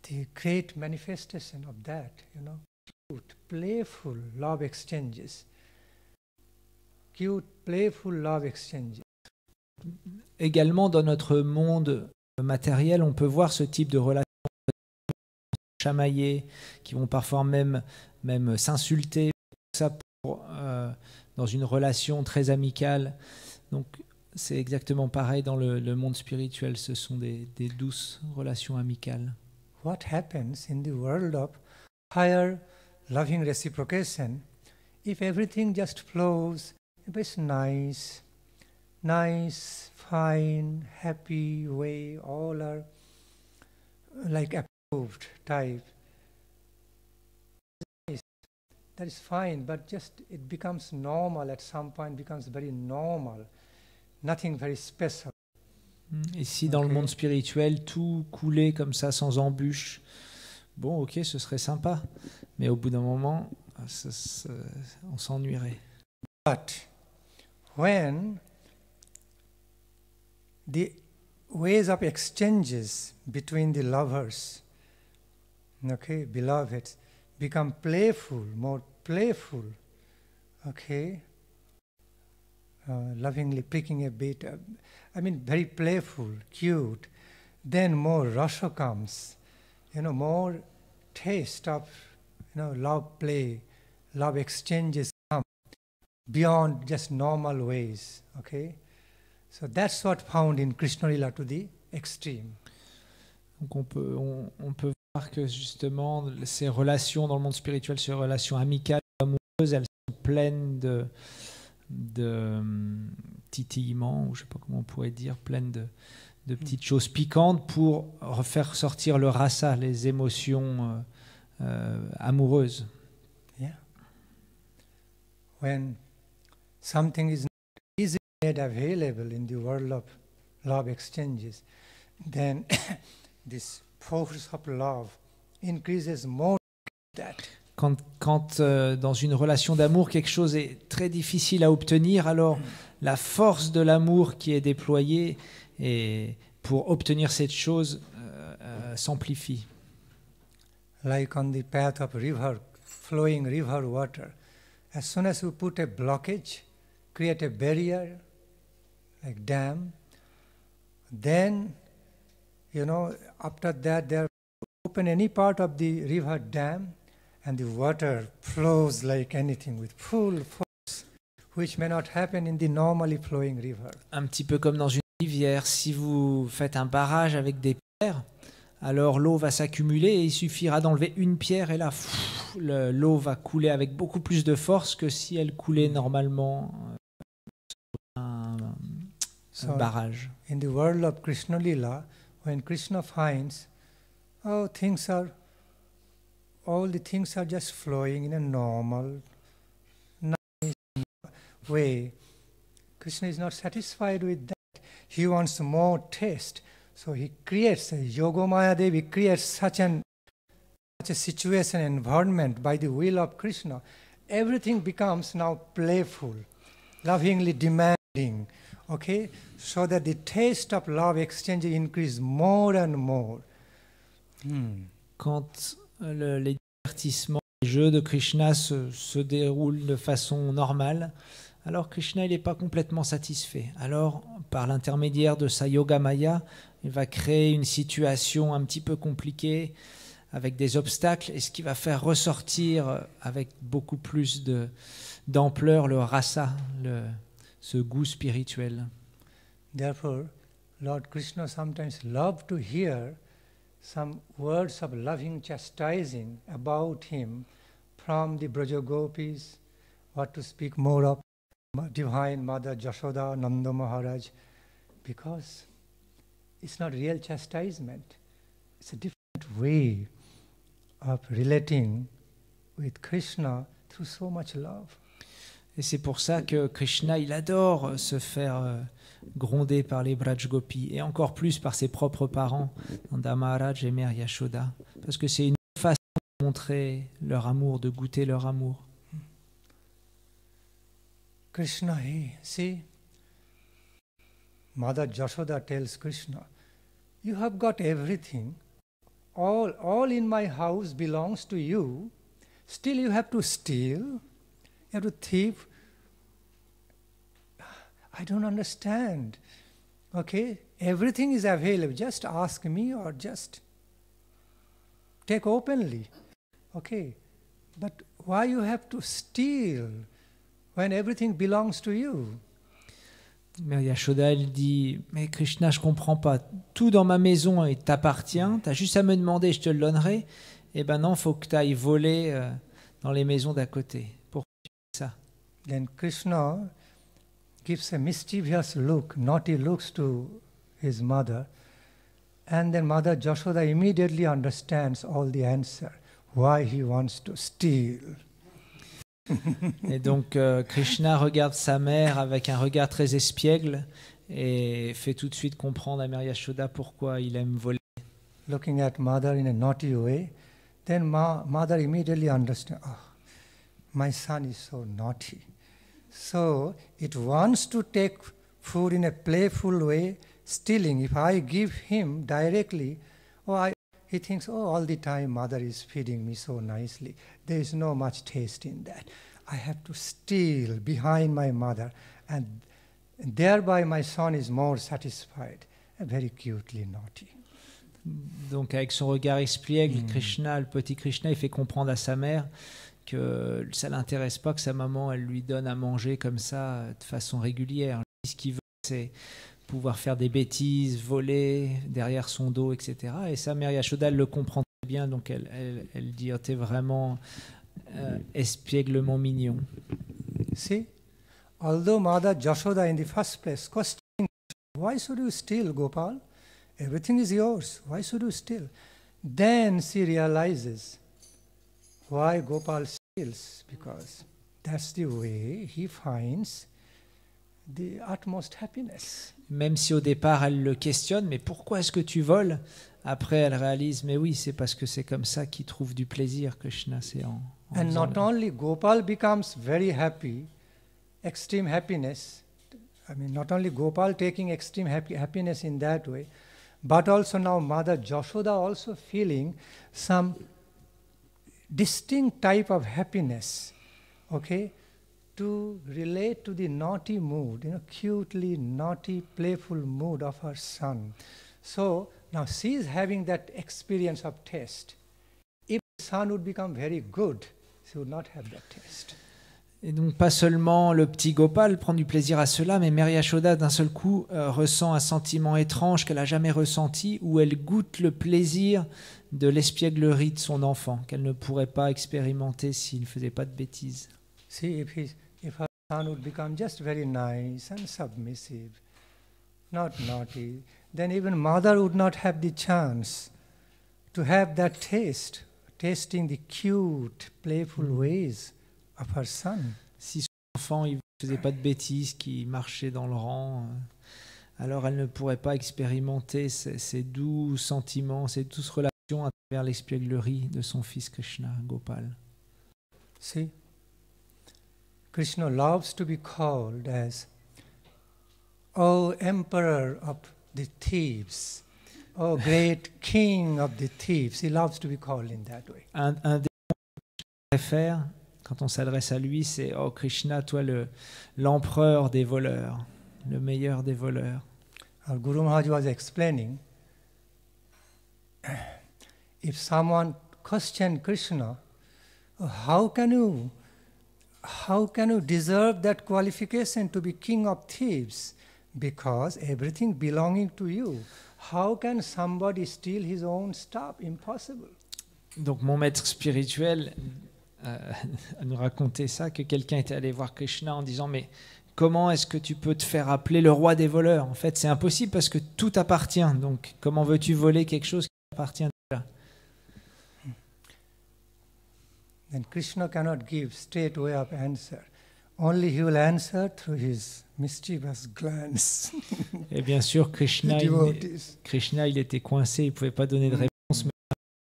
Speaker 1: the great manifestation of that, cute, playful love exchanges. Cute, playful love exchanges.
Speaker 2: Également, dans notre monde matériel, on peut voir ce type de relations chamaillées, qui vont parfois même s'insulter, tout ça dans une relation très amicale. Donc, c'est exactement pareil dans le monde spirituel. Ce sont des douces relations amicales.
Speaker 1: What happens in the world of higher loving reciprocation, if everything just flows, if it's nice, fine, happy way, all are like approved type. that is fine, but just it becomes normal at some point, becomes very normal, nothing very special.
Speaker 2: Et si dans le
Speaker 1: Ok.
Speaker 2: monde spirituel, tout coulait comme ça, sans embûche, bon, ok, ce serait sympa. Mais au bout d'un moment, on s'ennuierait.
Speaker 1: But when the ways of exchanges between the lovers, okay, beloveds, become playful, more playful, okay, lovingly pricking a bit, very playful, cute, then more rasa comes, more taste of, love play, love exchanges come beyond just normal ways, okay. So that's what found in Krishna Lila to the extreme.
Speaker 2: Donc on peut voir que justement ces relations dans le monde spirituel, ces relations amicales, amoureuses, elles sont pleines de titillements, ou je ne sais pas comment on pourrait dire, pleines de petites choses piquantes pour faire sortir le rasa, les émotions amoureuses.
Speaker 1: Yeah. When something is not easily made available in the world of love exchanges, then this force of love increases more than that.
Speaker 2: Quand dans une relation d'amour, quelque chose est très difficile à obtenir, alors la force de l'amour qui est déployée et pour obtenir cette chose s'amplifie.
Speaker 1: Like on the path of river, flowing river water, as soon as you put a blockage, create a barrier, like dam, then, after that, there open any part of the river dam, and the water flows like anything with full force, which may not happen in the normally flowing river.
Speaker 2: Un petit peu comme dans une rivière, si vous faites un barrage avec des pierres, alors l'eau va s'accumuler et il suffira d'enlever une pierre et là, l'eau va couler avec beaucoup plus de force que si elle coulait normalement un barrage.
Speaker 1: In the world of Krishna Lila, when Krishna finds, all the things are just flowing in a normal, nice way, Krishna is not satisfied with that. He wants more taste. So he creates, Yogamaya Devi creates such a situation, environment by the will of Krishna. Everything becomes now playful, lovingly demanding, okay? So that the taste of love exchange increases more and more.
Speaker 2: Quand les divertissements, les jeux de Krishna se déroulent de façon normale, alors Krishna il n'est pas complètement satisfait. Alors, par l'intermédiaire de sa Yogamaya, il va créer une situation un petit peu compliquée avec des obstacles, et ce qui va faire ressortir avec beaucoup plus d'ampleur le rasa, ce goût spirituel.
Speaker 1: Therefore, Lord Krishna sometimes loved to hear some words of loving chastising about him from the Braja Gopis, what to speak more of Divine Mother Jashoda, Nanda Maharaj, because it's not real chastisement. It's a different way of relating with Krishna through so much love.
Speaker 2: Et c'est pour ça que Krishna, il adore se faire gronder par les Braj Gopis, et encore plus par ses propres parents, Nanda Maharaj et Mère Yashoda, parce que c'est une façon de montrer leur amour, de goûter leur amour.
Speaker 1: Krishna, see, Mother Jashoda tells Krishna, you have got everything, all in my house belongs to you, still you have to steal, you have to thief. I don't understand. Okay, everything is available, just ask me or just take openly. Okay, but why you have to steal when everything belongs to you?
Speaker 2: Mère Yashoda, elle dit, mais Krishna, je comprends pas. Tout dans ma maison t'appartient, tu as juste à me demander, je te le donnerai. Eh ben non, il faut que tu ailles voler dans les maisons d'à côté. Pourquoi tu fais ça?
Speaker 1: Then Krishna gives a mischievous look, naughty looks to his mother. And then Mother Jashoda immediately understands all the answer, why he wants to steal.
Speaker 2: Et donc Krishna regarde sa mère avec un regard très espiègle et fait tout de suite comprendre à Mère Yashoda pourquoi il aime voler.
Speaker 1: Looking at mother in a naughty way, then mother immediately understands, oh, my son is so naughty. So it wants to take food in a playful way, stealing. If I give him directly, he thinks, oh, all the time mother is feeding me so nicely. There is no much taste in that. I have to steal behind my mother, and thereby my son is more satisfied. Very cutely naughty.
Speaker 2: Donc avec son regard espiègle, Krishna, le petit Krishna, il fait comprendre à sa mère que ça l'intéresse pas que sa maman elle lui donne à manger comme ça de façon régulière. Lui, ce qu'il veut, c'est pouvoir faire des bêtises, voler derrière son dos, etc. Et sa mère Yashoda elle le comprend très bien, donc elle dit oh, t'es vraiment espièglement mignon.
Speaker 1: See, although Mother Jashoda in the first place questioning, why should you steal, Gopal? Everything is yours. Why should you steal? Then she realizes why Gopal steals, because that's the way he finds the utmost happiness.
Speaker 2: Même si au départ elle le questionne, mais pourquoi est-ce que tu voles? Après elle réalise, mais oui, c'est parce que c'est comme ça qu'il trouve du plaisir, Krishna. C'est en
Speaker 1: And not only Gopal becomes very happy, extreme happiness. I mean, not only Gopal taking extreme happiness in that way, but also now Mother Jashoda also feeling some distinct type of happiness, okay, to relate to the naughty mood, cutely naughty, playful mood of her son. So now she is having that experience of taste. If the son would become very good, she would not have that taste.
Speaker 2: Et donc pas seulement le petit Gopal prend du plaisir à cela, mais Mère Yashoda d'un seul coup ressent un sentiment étrange qu'elle n'a jamais ressenti, où elle goûte le plaisir de l'espièglerie de son enfant, qu'elle ne pourrait pas expérimenter s'il ne faisait pas de bêtises.
Speaker 1: See, if her son would become just very nice and submissive, not naughty, then even mother would not have the chance to have that taste, tasting the cute, playful ways of her son.
Speaker 2: Si son enfant ne faisait pas de bêtises, qu'il marchait dans le rang, alors elle ne pourrait pas expérimenter ces doux sentiments, ces douces relations à travers l'espièglerie de son fils Krishna, Gopal.
Speaker 1: See, Krishna loves to be called as, O Emperor of the thieves, O great King of the thieves. He loves to be called in that way.
Speaker 2: Un des mots que je préfère quand on s'adresse à lui, c'est « Oh Krishna, toi l'empereur des voleurs, le meilleur des voleurs ».
Speaker 1: Our Guru Maharaj was explaining, if someone questioned Krishna, how can you deserve that qualification to be king of thieves? Because everything belonging to you. How can somebody steal his own stuff? Impossible.
Speaker 2: Donc mon maître spirituel nous racontait ça, que quelqu'un était allé voir Krishna en disant « Mais comment est-ce que tu peux te faire appeler le roi des voleurs? En fait, c'est impossible parce que tout appartient. Donc comment veux-tu voler quelque chose qui appartient déjà ?»
Speaker 1: Then Krishna cannot give straight way of answer. Only he will answer through his mischievous glance.
Speaker 2: Et bien sûr, Krishna, il était coincé, il ne pouvait pas donner de réponse, mais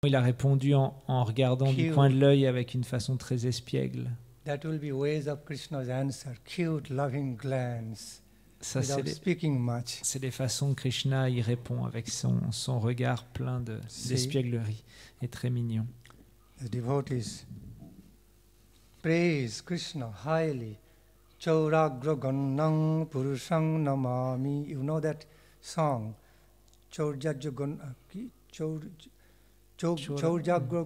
Speaker 2: il a répondu en regardant du coin de l'œil avec une façon très espiègle.
Speaker 1: That will be ways of Krishna's answer, cute, loving glance,
Speaker 2: ça,
Speaker 1: without speaking much.
Speaker 2: C'est les façons que Krishna y répond avec son regard plein d'espièglerie et très mignon.
Speaker 1: The devotees praise Krishna highly. Chauragra Gannang Purushang Namami. You know that song? Chauragra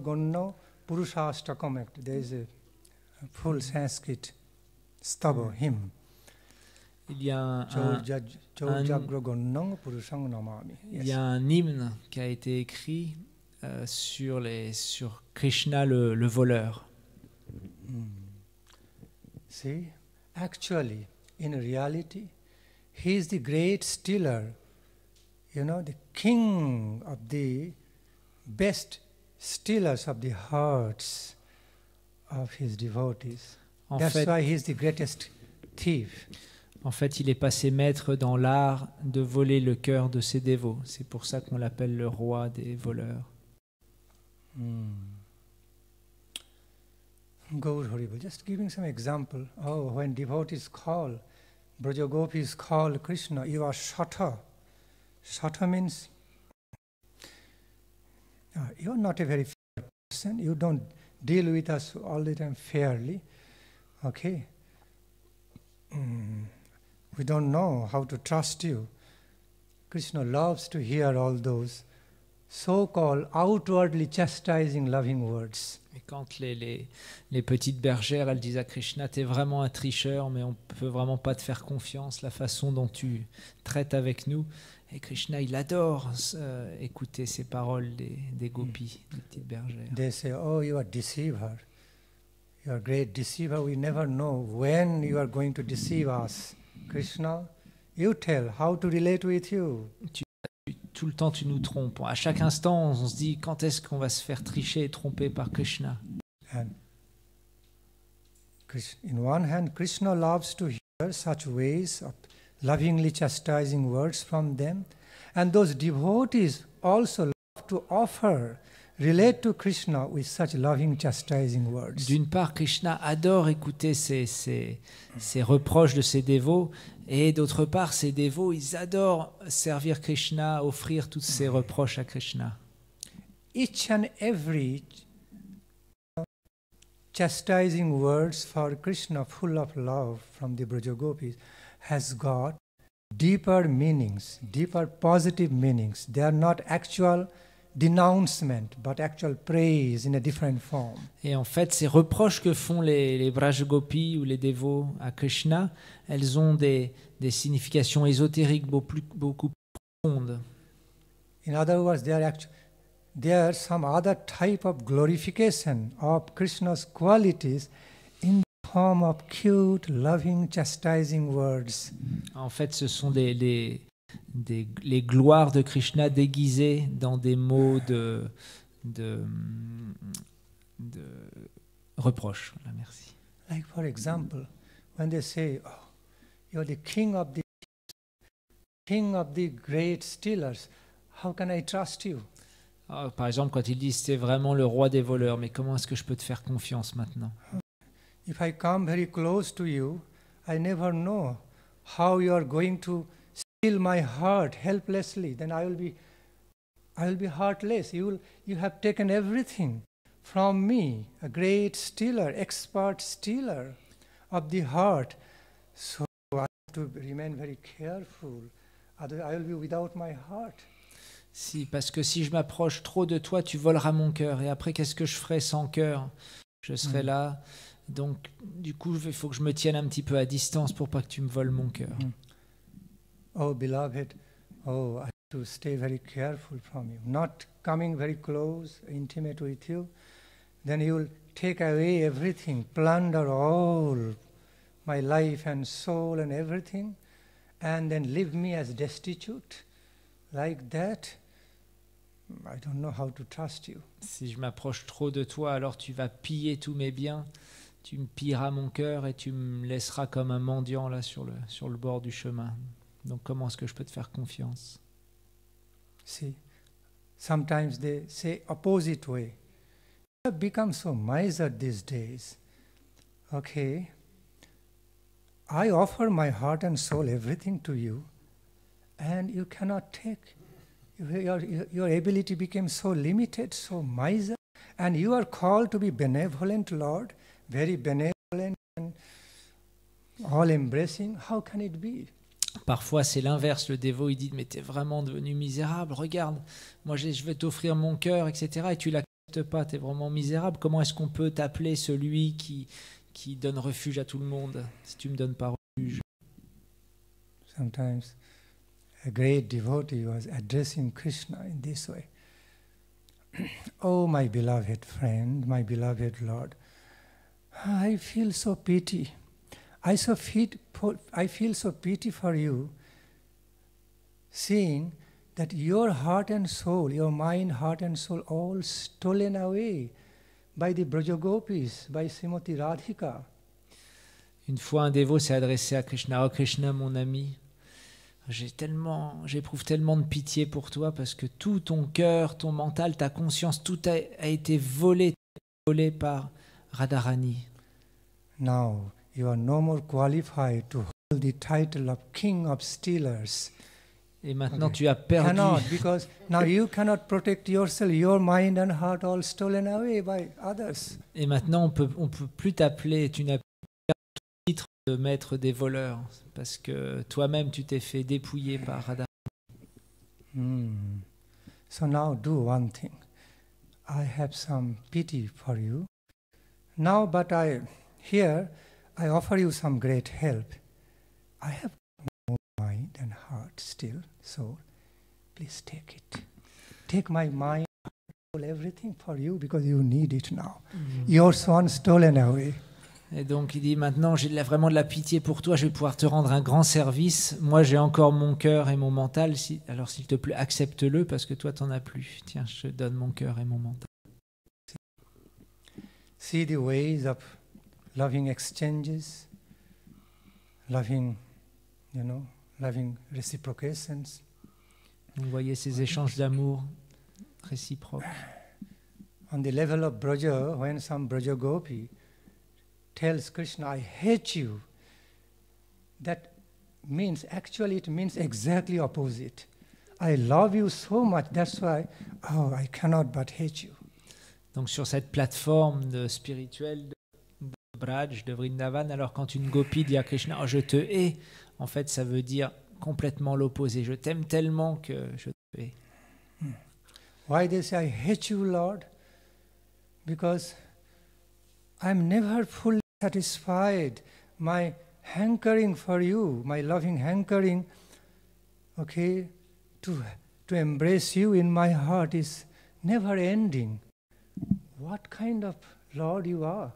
Speaker 1: Ganna Purushastakam. There is a full Sanskrit stava hymn.
Speaker 2: Il y a un hymne qui a été écrit sur Krishna le voleur.
Speaker 1: See, actually, in reality, he is the great stealer, the king of the best stealers of the hearts of his devotees.
Speaker 2: En
Speaker 1: That's
Speaker 2: fait,
Speaker 1: why he is the greatest thief.
Speaker 2: En fait, il est passé maître dans l'art de voler le cœur de ses dévots. C'est pour ça qu'on l'appelle le roi des voleurs.
Speaker 1: Gaur Haribol, just giving some example. Oh, when devotees call, Brajagopis call Krishna, you are Shata. Shata means you are not a very fair person. You don't deal with us all the time fairly. Okay? We don't know how to trust you. Krishna loves to hear all those so-called outwardly chastising loving words.
Speaker 2: Et quand les petites bergères, elles disent à Krishna, t'es vraiment un tricheur, mais on peut vraiment pas te faire confiance, la façon dont tu traites avec nous. Et Krishna, il adore écouter ces paroles des gopis, des petites bergères.
Speaker 1: They say, oh, you are deceiver. You are a great deceiver. We never know when you are going to deceive us. Krishna, you tell how to relate with you.
Speaker 2: Tout le temps, tu nous trompes. À chaque instant, on se dit, quand est-ce qu'on va se faire tricher et tromper par Krishna?
Speaker 1: And in one hand, Krishna loves to hear such ways of lovingly chastising words from them. And those devotees also love to offer, relate to Krishna with such loving chastising words.
Speaker 2: D'une part, Krishna adore écouter ces reproches de ses dévots, et d'autre part, ces dévots, ils adorent servir Krishna, offrir tous ces reproches à Krishna.
Speaker 1: Each and every chastising words for Krishna, full of love from the Brajagopis, has got deeper meanings, deeper positive meanings. They are not actual denouncement, but actual praise in a different form.
Speaker 2: Et en fait, ces reproches que font les Brajagopis ou les dévots à Krishna, elles ont des significations ésotériques beaucoup plus profondes.
Speaker 1: In other words, they are some other type of glorification of Krishna's qualities in the form of cute, loving, chastising words.
Speaker 2: En fait, ce sont les gloires de Krishna déguisées dans des mots de reproche. Voilà, merci.
Speaker 1: Like for example, when they say, oh, you're the king of the great stealers, how can I trust you?
Speaker 2: Alors, par exemple, quand ils disent c'est vraiment le roi des voleurs, mais comment est-ce que je peux te faire confiance maintenant?
Speaker 1: If I come very close to you, I never know how you are going to steal my heart helplessly. Then I will be heartless. You have taken everything from me, a great stealer, expert stealer of the heart. So I have to remain very careful. Otherwise, I will be without my heart.
Speaker 2: Parce que si je m'approche trop de toi, tu voleras mon cœur. Et après, qu'est-ce que je ferai sans cœur? Je serai là. Donc, du coup, il faut que je me tienne un petit peu à distance pour pas que tu me voles mon cœur.
Speaker 1: Oh, beloved, oh, I have to stay very careful from you. Not coming very close, intimate with you. Then you will take away everything, plunder all my life and soul and everything, and then leave me as destitute. Like that, I don't know how to trust you.
Speaker 2: Si je m'approche trop de toi, alors tu vas piller tous mes biens, tu me pilleras mon cœur et tu me laisseras comme un mendiant là sur le bord du chemin. Donc comment est-ce que je peux te faire confiance?
Speaker 1: See, sometimes they say opposite way. You have become so miser these days. Okay, I offer my heart and soul, everything to you, and you cannot take. Your ability became so limited, so miser, and you are called to be benevolent, Lord, very benevolent and all-embracing. How can it be?
Speaker 2: Parfois, c'est l'inverse. Le dévot, il dit, mais t'es vraiment devenu misérable. Regarde, moi, je vais t'offrir mon cœur, etc. Et tu l'acceptes pas, t'es vraiment misérable. Comment est-ce qu'on peut t'appeler celui qui donne refuge à tout le monde si tu me donnes pas refuge?
Speaker 1: Sometimes a great devotee was addressing Krishna in this way. Oh, my beloved friend, my beloved Lord, I feel so pity. I feel so pity for you, seeing that your heart and soul, your mind, heart and soul, all stolen away by the Brajagopis, by Srimati Radhika.
Speaker 2: Une fois, un dévot s'est adressé à Krishna. Oh Krishna, mon ami, j'éprouve tellement de pitié pour toi parce que tout ton cœur, ton mental, ta conscience, tout a été volé par Radharani.
Speaker 1: Now you are no more qualified to hold the title of King of Stealers.
Speaker 2: Et maintenant,
Speaker 1: Okay.
Speaker 2: tu as perdu.
Speaker 1: Cannot, because now you cannot protect yourself, your mind and heart all stolen away by others.
Speaker 2: Et maintenant, on peut plus t'appeler. Tu n'as plus le titre de maître des voleurs parce que toi-même, tu t'es fait dépouiller par Radharani.
Speaker 1: So now do one thing. I have some pity for you. Now, but here I offer you some great help. I have no mind and heart still, so please take it. Take my mind, soul, everything for you because you need it now. Your son stolen away.
Speaker 2: Et donc il dit maintenant j'ai vraiment de la pitié pour toi, je vais pouvoir te rendre un grand service. Moi j'ai encore mon cœur et mon mental, alors s'il te plaît accepte-le parce que toi t'en as plus. Tiens, je te donne mon cœur et mon mental.
Speaker 1: See the ways of loving exchanges, loving reciprocations.
Speaker 2: Vous voyez ces échanges d'amour réciproques.
Speaker 1: On the level of Braja, when some Braja Gopi tells Krishna, I hate you, that means, actually it means exactly opposite. I love you so much, that's why, I cannot but hate you.
Speaker 2: Donc sur cette plateforme spirituelle de Braj, de Vrindavan, alors quand une gopi dit à Krishna, je te hais, en fait ça veut dire complètement l'opposé. Je t'aime tellement que je te hais.
Speaker 1: Why they say, I hate you, Lord? Because I'm never fully satisfied. My hankering for you, my loving hankering, okay, to embrace you in my heart is never ending. What kind of Lord you are?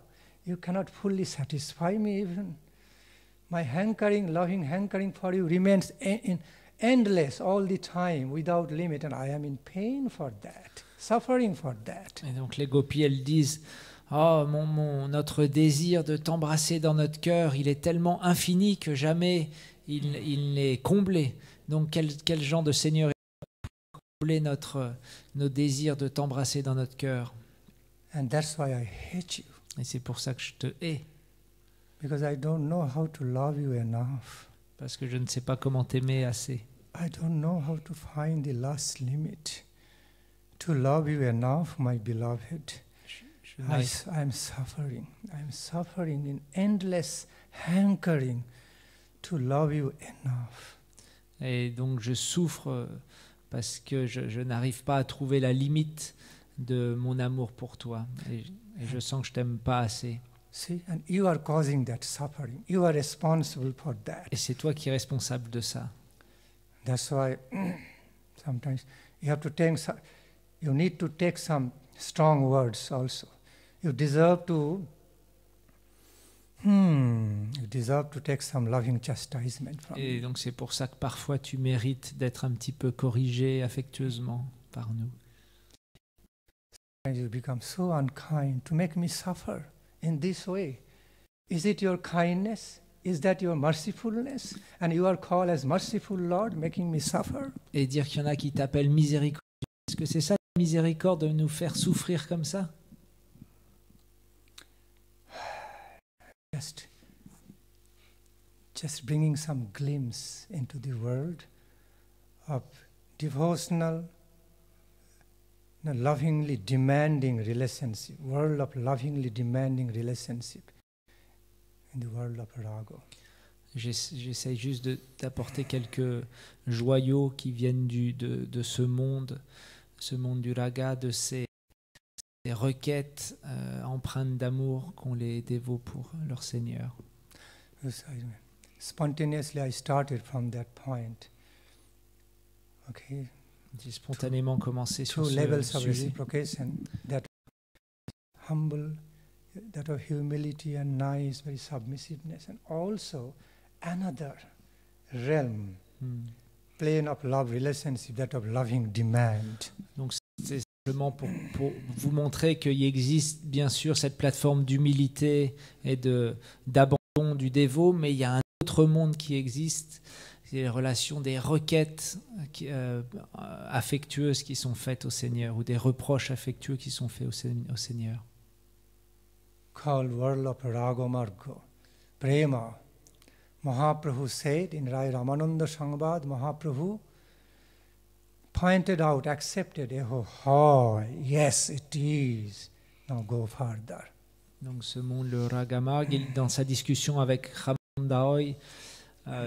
Speaker 1: You cannot fully satisfy me even. My hankering, loving hankering for you remains endless all the time, without limit, and I am in pain for that, suffering for that.
Speaker 2: Et donc les gopis, elles disent, notre désir de t'embrasser dans notre cœur, il est tellement infini que jamais il n'est comblé. Donc quel genre de Seigneur est combler nos désirs de t'embrasser dans notre cœur?
Speaker 1: And that's why I hate you.
Speaker 2: Et c'est pour ça que je te hais.
Speaker 1: Because I don't know how to love you enough.
Speaker 2: Parce que je ne sais pas comment t'aimer assez.
Speaker 1: I don't know how to find the last limit to love you enough, my beloved. I'm suffering. I'm suffering in endless hankering to love you enough.
Speaker 2: Et donc je souffre parce que je n'arrive pas à trouver la limite de mon amour pour toi. Et je sens que je t'aime pas assez.
Speaker 1: See, and you are causing that suffering. You are responsible for that.
Speaker 2: Et c'est toi qui es responsable de ça.
Speaker 1: That's why sometimes you need to take some strong words also. You deserve to take some loving chastisement from
Speaker 2: Et
Speaker 1: me.
Speaker 2: donc c'est pour ça que parfois tu mérites d'être un petit peu corrigé affectueusement par nous.
Speaker 1: And you become so unkind to make me suffer in this way. Is it your kindness? Is that your mercifulness? And you are called as merciful Lord, making me suffer?
Speaker 2: Et dire qu'il y en a qui t'appellent miséricorde. Est-ce que c'est ça la miséricorde de nous faire souffrir comme ça?
Speaker 1: Just bringing some glimpse into the world of devotional, lovingly demanding relationship, world of lovingly demanding relationship in the world of raga.
Speaker 2: J'essaye juste d'apporter quelques joyaux qui viennent de ce monde du raga, de ces requêtes empreintes d'amour qu'ont les dévots pour leur Seigneur.
Speaker 1: Spontaneously, I started from that point. Okay.
Speaker 2: J'ai spontanément commencé sur
Speaker 1: Two
Speaker 2: ce
Speaker 1: levels of
Speaker 2: sujet.
Speaker 1: reciprocation, that humble, that of humility and nice, very submissiveness, and also another realm, plane of love relationship, that of loving demand.
Speaker 2: Donc c'est simplement pour vous montrer qu'il existe bien sûr cette plateforme d'humilité et d'abandon don du dévot, mais il y a un autre monde qui existe, c'est les relations des requêtes affectueuses qui sont faites au Seigneur, ou des reproches affectueux qui sont faits au Seigneur.
Speaker 1: Called world of Ragamarga, Prema. Mahaprabhu said in Rai Ramananda Sangbad, Mahaprabhu pointed out, accepted, oh, yes, it is. Now go further.
Speaker 2: Donc ce monde, le Ragamarg, dans sa discussion avec Ramananda Roy,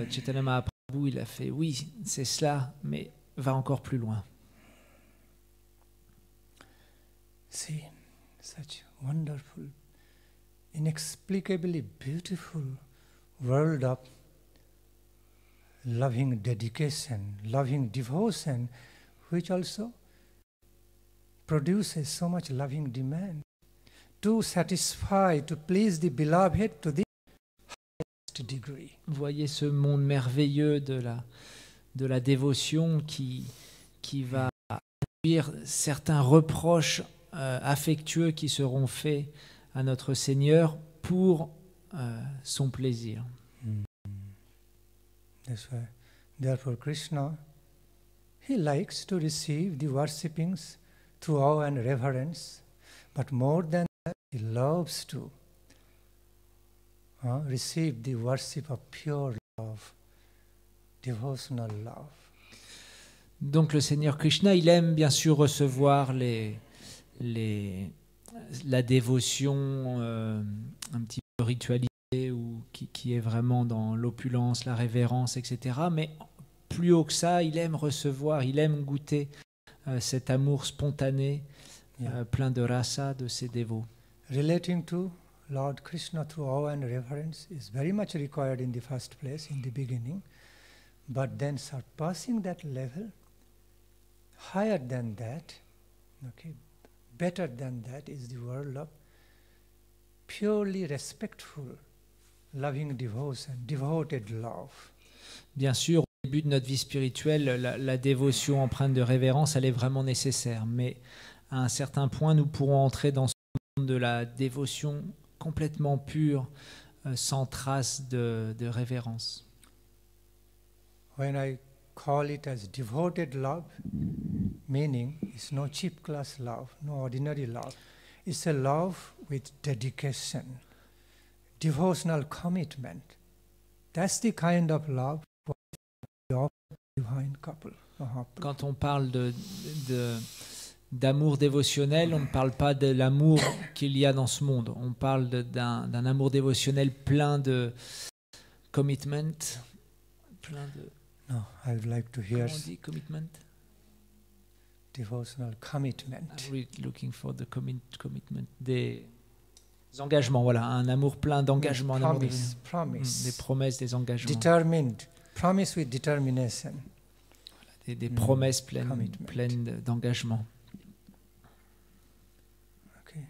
Speaker 2: Chaitanya Mahaprabhu, il a fait oui, c'est cela, mais va encore plus loin.
Speaker 1: See, such wonderful, inexplicably beautiful world of loving dedication, loving devotion, which also produces so much loving demand to satisfy, to please the beloved to the highest degree.
Speaker 2: Voyez ce monde merveilleux de la dévotion qui va induire certains reproches affectueux qui seront faits à notre Seigneur pour son plaisir.
Speaker 1: That's why, therefore, Krishna, he likes to receive the worshippings through awe and reverence, but more than that, he loves to receive the worship of pure love, devotional love.
Speaker 2: Donc le Seigneur Krishna, il aime bien sûr recevoir la dévotion un petit peu ritualisée, ou qui est vraiment dans l'opulence, la révérence, etc. Mais plus haut que ça, il aime recevoir, il aime goûter cet amour spontané, plein de rasa de ses dévots.
Speaker 1: Relating to Lord Krishna through awe and reverence is very much required in the first place, in the beginning. But then surpassing that level, higher than that, okay, better than that is the world of purely respectful, loving devotion, devoted love.
Speaker 2: Bien sûr, au début de notre vie spirituelle, la dévotion empreinte de révérence, elle est vraiment nécessaire. Mais à un certain point, nous pourrons entrer dans ce monde de la dévotion complètement pure, sans trace de révérence.
Speaker 1: When I call it as devoted love, meaning it's no cheap class love, no ordinary love. It's a love with dedication, devotional commitment. That's the kind of love for the divine couple.
Speaker 2: Quand on parle d'amour dévotionnel, on ne parle pas de l'amour qu'il y a dans ce monde. On parle d'un amour dévotionnel plein de commitment, plein de...
Speaker 1: No, I would like to hear.
Speaker 2: Comment on dit commitment?
Speaker 1: Devotional commitment.
Speaker 2: We're looking for the commitment. Des engagements, voilà, un amour plein d'engagements.
Speaker 1: Promise.
Speaker 2: Des promesses, des engagements.
Speaker 1: Determined. Promise with determination.
Speaker 2: Voilà, des promesses pleines d'engagement.
Speaker 1: Okay.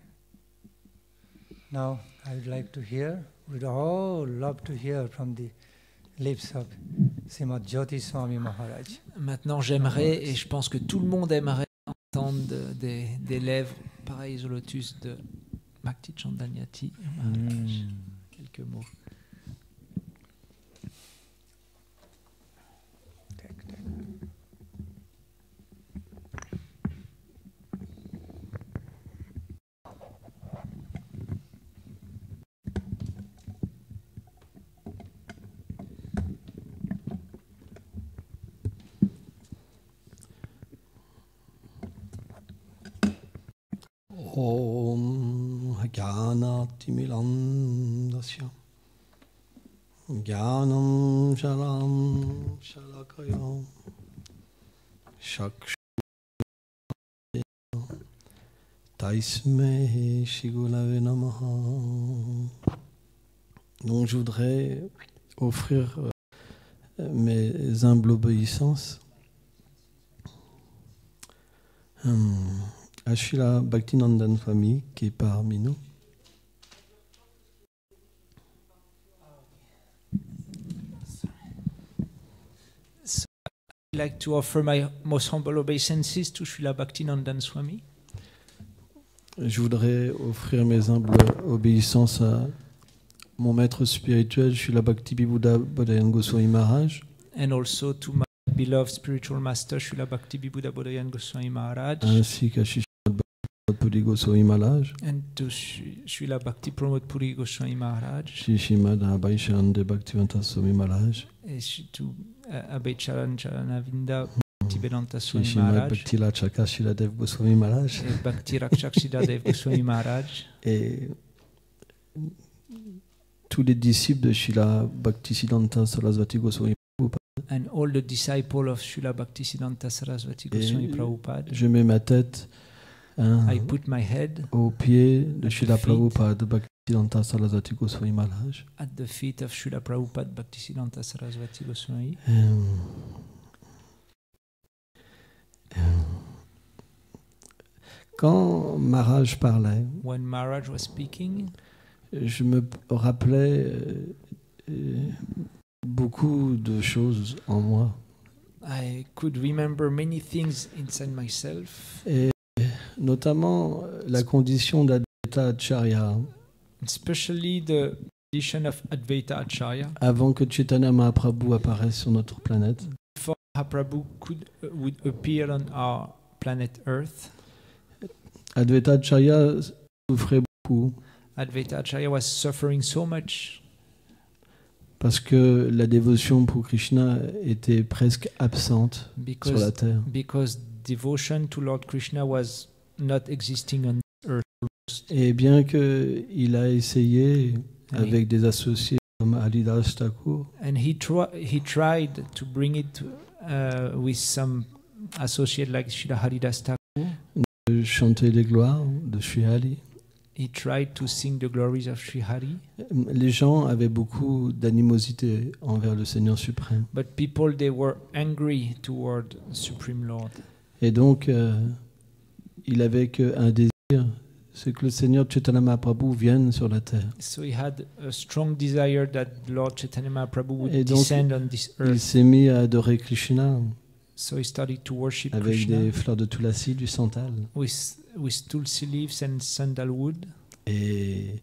Speaker 1: Now, I would like to hear, we'd all love to hear from the lips of Srimad Jyoti Swami Maharaj.
Speaker 2: Maintenant, j'aimerais, et je pense que tout le monde aimerait entendre des lèvres pareilles au lotus de Bhakti Chandanyati Maharaj. Quelques mots.
Speaker 3: Om Jnanatimirandasya Jnanam Shalam Shalakaya Shakshu Taisme Shigulave Namaha. Donc je voudrais offrir mes humbles obéissances à Srila Bhaktinandan Swami qui est parmi nous.
Speaker 2: So I'd like to offer my most humble obeisances to Srila Bhaktinandan Swami.
Speaker 3: Je voudrais offrir mes humbles obéissances mon maître spirituel, Srila Bhaktibinoda Bodhayan Goswami Maharaj,
Speaker 2: and also to my beloved spiritual master Srila Bhaktibinoda Bodhayan Goswami Maharaj,
Speaker 3: ainsi qu'à Shri Srimad Bhakti Puri Goswami Maharaj,
Speaker 2: and to Srila Bhakti Pramod Puri Goswami Maharaj,
Speaker 3: Shri Srimad Abhay Charan Bhaktivedanta Swami Maharaj,
Speaker 2: and to Abhay Charan Charanavinda Bhaktivedanta
Speaker 3: Shri
Speaker 2: Swami
Speaker 3: Srimad
Speaker 2: Maharaj,
Speaker 3: Bhakti Lakshaka Shiladev Goswami Maharaj,
Speaker 2: et Bhakti Rakshak Siddhadev Goswami Maharaj,
Speaker 3: et tous les disciples de Srila Bhaktisiddhanta Sarasvati Goswami.
Speaker 2: and all the disciples of Srila Bhaktisiddhanta Sarasvati Goswami Prabhupada.
Speaker 3: Je mets ma tête
Speaker 2: I put my head
Speaker 3: au pied de
Speaker 2: At
Speaker 3: Srila
Speaker 2: the feet.
Speaker 3: Prabhupada Bhaktisiddhanta Sarasvati Goswami Maharaj.
Speaker 2: at the feet of Srila Prabhupada Bhaktisiddhanta Sarasvati Goswami.
Speaker 3: Quand Maharaj parlait,
Speaker 2: When Maharaj was speaking,
Speaker 3: je me rappelais beaucoup de choses en moi.
Speaker 2: I could remember many things inside myself,
Speaker 3: Et notamment la condition d'Advaita Acharya
Speaker 2: especially the condition of Advaita Acharya.
Speaker 3: avant que Chaitanya Mahaprabhu apparaisse sur notre planète.
Speaker 2: Before Mahaprabhu would appear on our planet Earth,
Speaker 3: Advaita Acharya souffrait beaucoup
Speaker 2: Advaita Acharya was suffering so much
Speaker 3: parce que la dévotion pour Krishna était presque absente sur la terre.
Speaker 2: because devotion to Lord Krishna was not existing on earth.
Speaker 3: Et bien qu'il a essayé
Speaker 2: And
Speaker 3: avec des associés comme Haridas Thakur
Speaker 2: And he tried to bring it with some associate like Srila Haridas Thakur.
Speaker 3: de chanter les gloires de Sri Hari,
Speaker 2: He tried to sing the glories of Sri Hari,
Speaker 3: les gens avaient beaucoup d'animosité envers le Seigneur suprême.
Speaker 2: but people they were angry toward Supreme Lord.
Speaker 3: Et donc, il avait qu'un désir, c'est que le Seigneur Chaitanya Mahaprabhu vienne sur la terre.
Speaker 2: So he had a strong desire that Lord Chaitanya Mahaprabhu would
Speaker 3: Et donc,
Speaker 2: descend on this
Speaker 3: Il
Speaker 2: earth.
Speaker 3: s'est mis à adorer Krishna
Speaker 2: So he started to worship
Speaker 3: avec
Speaker 2: Krishna
Speaker 3: des fleurs de tulasi, du santal.
Speaker 2: with tulsi leaves and sandalwood.
Speaker 3: Et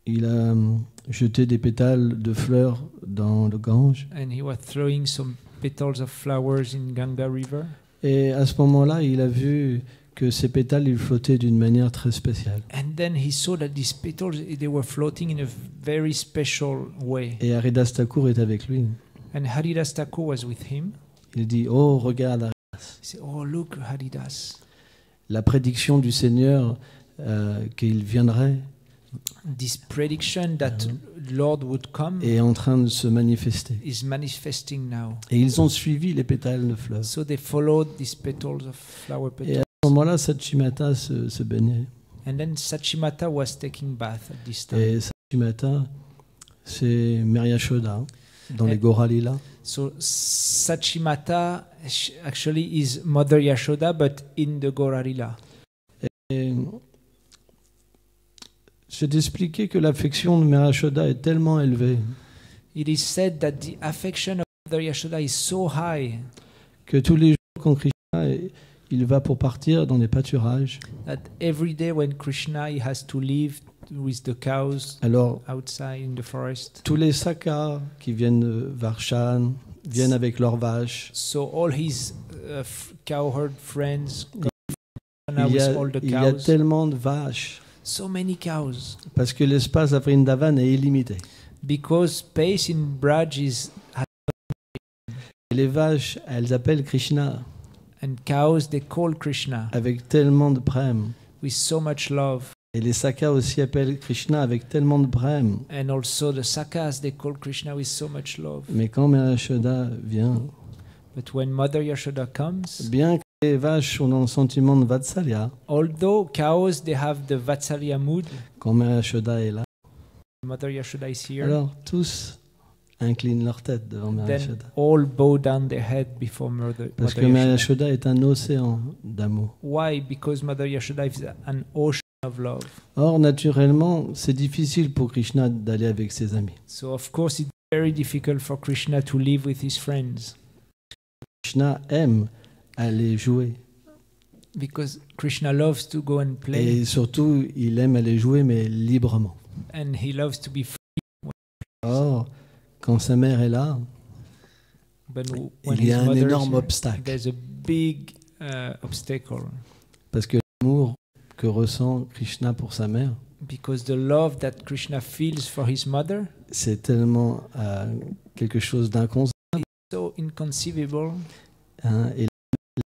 Speaker 3: il a jeté des pétales de fleurs dans le Gange.
Speaker 2: And he was throwing some petals of flowers in Ganga River.
Speaker 3: Et à ce moment-là, il a vu que ces pétales, ils flottaient d'une manière très spéciale.
Speaker 2: And then he saw that these petals, they were floating in a very special way.
Speaker 3: Et Haridas Thakur est avec lui.
Speaker 2: And Haridas Thakur was with him.
Speaker 3: Il dit, oh, regarde,
Speaker 2: He said, "Oh, look, Haridas.
Speaker 3: la prédiction du Seigneur qu'il viendrait
Speaker 2: This prediction that Lord would come
Speaker 3: est en train de se manifester.
Speaker 2: is manifesting now."
Speaker 3: Et ils ont suivi les pétales de fleurs.
Speaker 2: So they followed these petals of flower
Speaker 3: Et à
Speaker 2: petals.
Speaker 3: ce moment-là, Satchimata se baignait.
Speaker 2: And then Sachimata was taking bath at this time.
Speaker 3: Et Satchimata, c'est Mary Yashoda dans les
Speaker 2: Et-
Speaker 3: Gora Lila.
Speaker 2: So Sachimata actually is Mother Yashoda, but in the Gorarila.
Speaker 3: Et je t'ai expliqué que l'affection de Mary Yashoda est tellement élevée
Speaker 2: It is said that the affection of Mother Yashoda is so high
Speaker 3: que tous les jours, quand Krishna il va pour partir dans les pâturages,
Speaker 2: that every day when Krishna he has to leave with the cows
Speaker 3: alors
Speaker 2: outside in the forest,
Speaker 3: tous les sakas qui viennent de Varshan viennent avec leurs vaches.
Speaker 2: so all his cowherd friends come
Speaker 3: Il y
Speaker 2: with
Speaker 3: a,
Speaker 2: all the
Speaker 3: il y a
Speaker 2: cows.
Speaker 3: tellement de vaches
Speaker 2: So many cows
Speaker 3: parce que l'espace à Vrindavan est illimité.
Speaker 2: because space in Braj is
Speaker 3: Et les vaches, elles appellent Krishna
Speaker 2: and cows they call Krishna
Speaker 3: avec tellement de prème.
Speaker 2: with so much love.
Speaker 3: Et les sakas aussi appellent Krishna avec tellement de prème.
Speaker 2: And also the sakas, they call Krishna with so much love.
Speaker 3: Mais quand Mary Yashoda vient,
Speaker 2: But when Mother Yashoda comes,
Speaker 3: bien que les vaches sont dans le sentiment de Vatsalya,
Speaker 2: although cows, they have the Vatsalya mood,
Speaker 3: quand Mary Yashoda est là,
Speaker 2: Mother Yashoda is here,
Speaker 3: alors tous inclinent leur tête devant Mary
Speaker 2: then
Speaker 3: Yashoda.
Speaker 2: all bow down their head before Mother
Speaker 3: Parce que
Speaker 2: Yashoda.
Speaker 3: Mary Yashoda est un océan d'amour.
Speaker 2: Why? Because Mother Yashoda is an ocean of love.
Speaker 3: Or, naturellement, c'est difficile pour Krishna d'aller avec ses amis.
Speaker 2: So of course it's very difficult for Krishna to live with his friends.
Speaker 3: Krishna aime aller jouer.
Speaker 2: Because Krishna loves to go and play,
Speaker 3: Et surtout, il aime aller jouer, mais librement.
Speaker 2: and he loves to be free.
Speaker 3: Or, quand sa mère est là,
Speaker 2: But when
Speaker 3: il y
Speaker 2: his
Speaker 3: a un
Speaker 2: mother is
Speaker 3: énorme
Speaker 2: here,
Speaker 3: obstacle.
Speaker 2: there's a big obstacle.
Speaker 3: Parce que l'amour que ressent Krishna pour sa mère,
Speaker 2: Because the love that Krishna feels for his mother
Speaker 3: c'est tellement quelque chose d'inconcevable.
Speaker 2: so inconceivable,
Speaker 3: Hein, et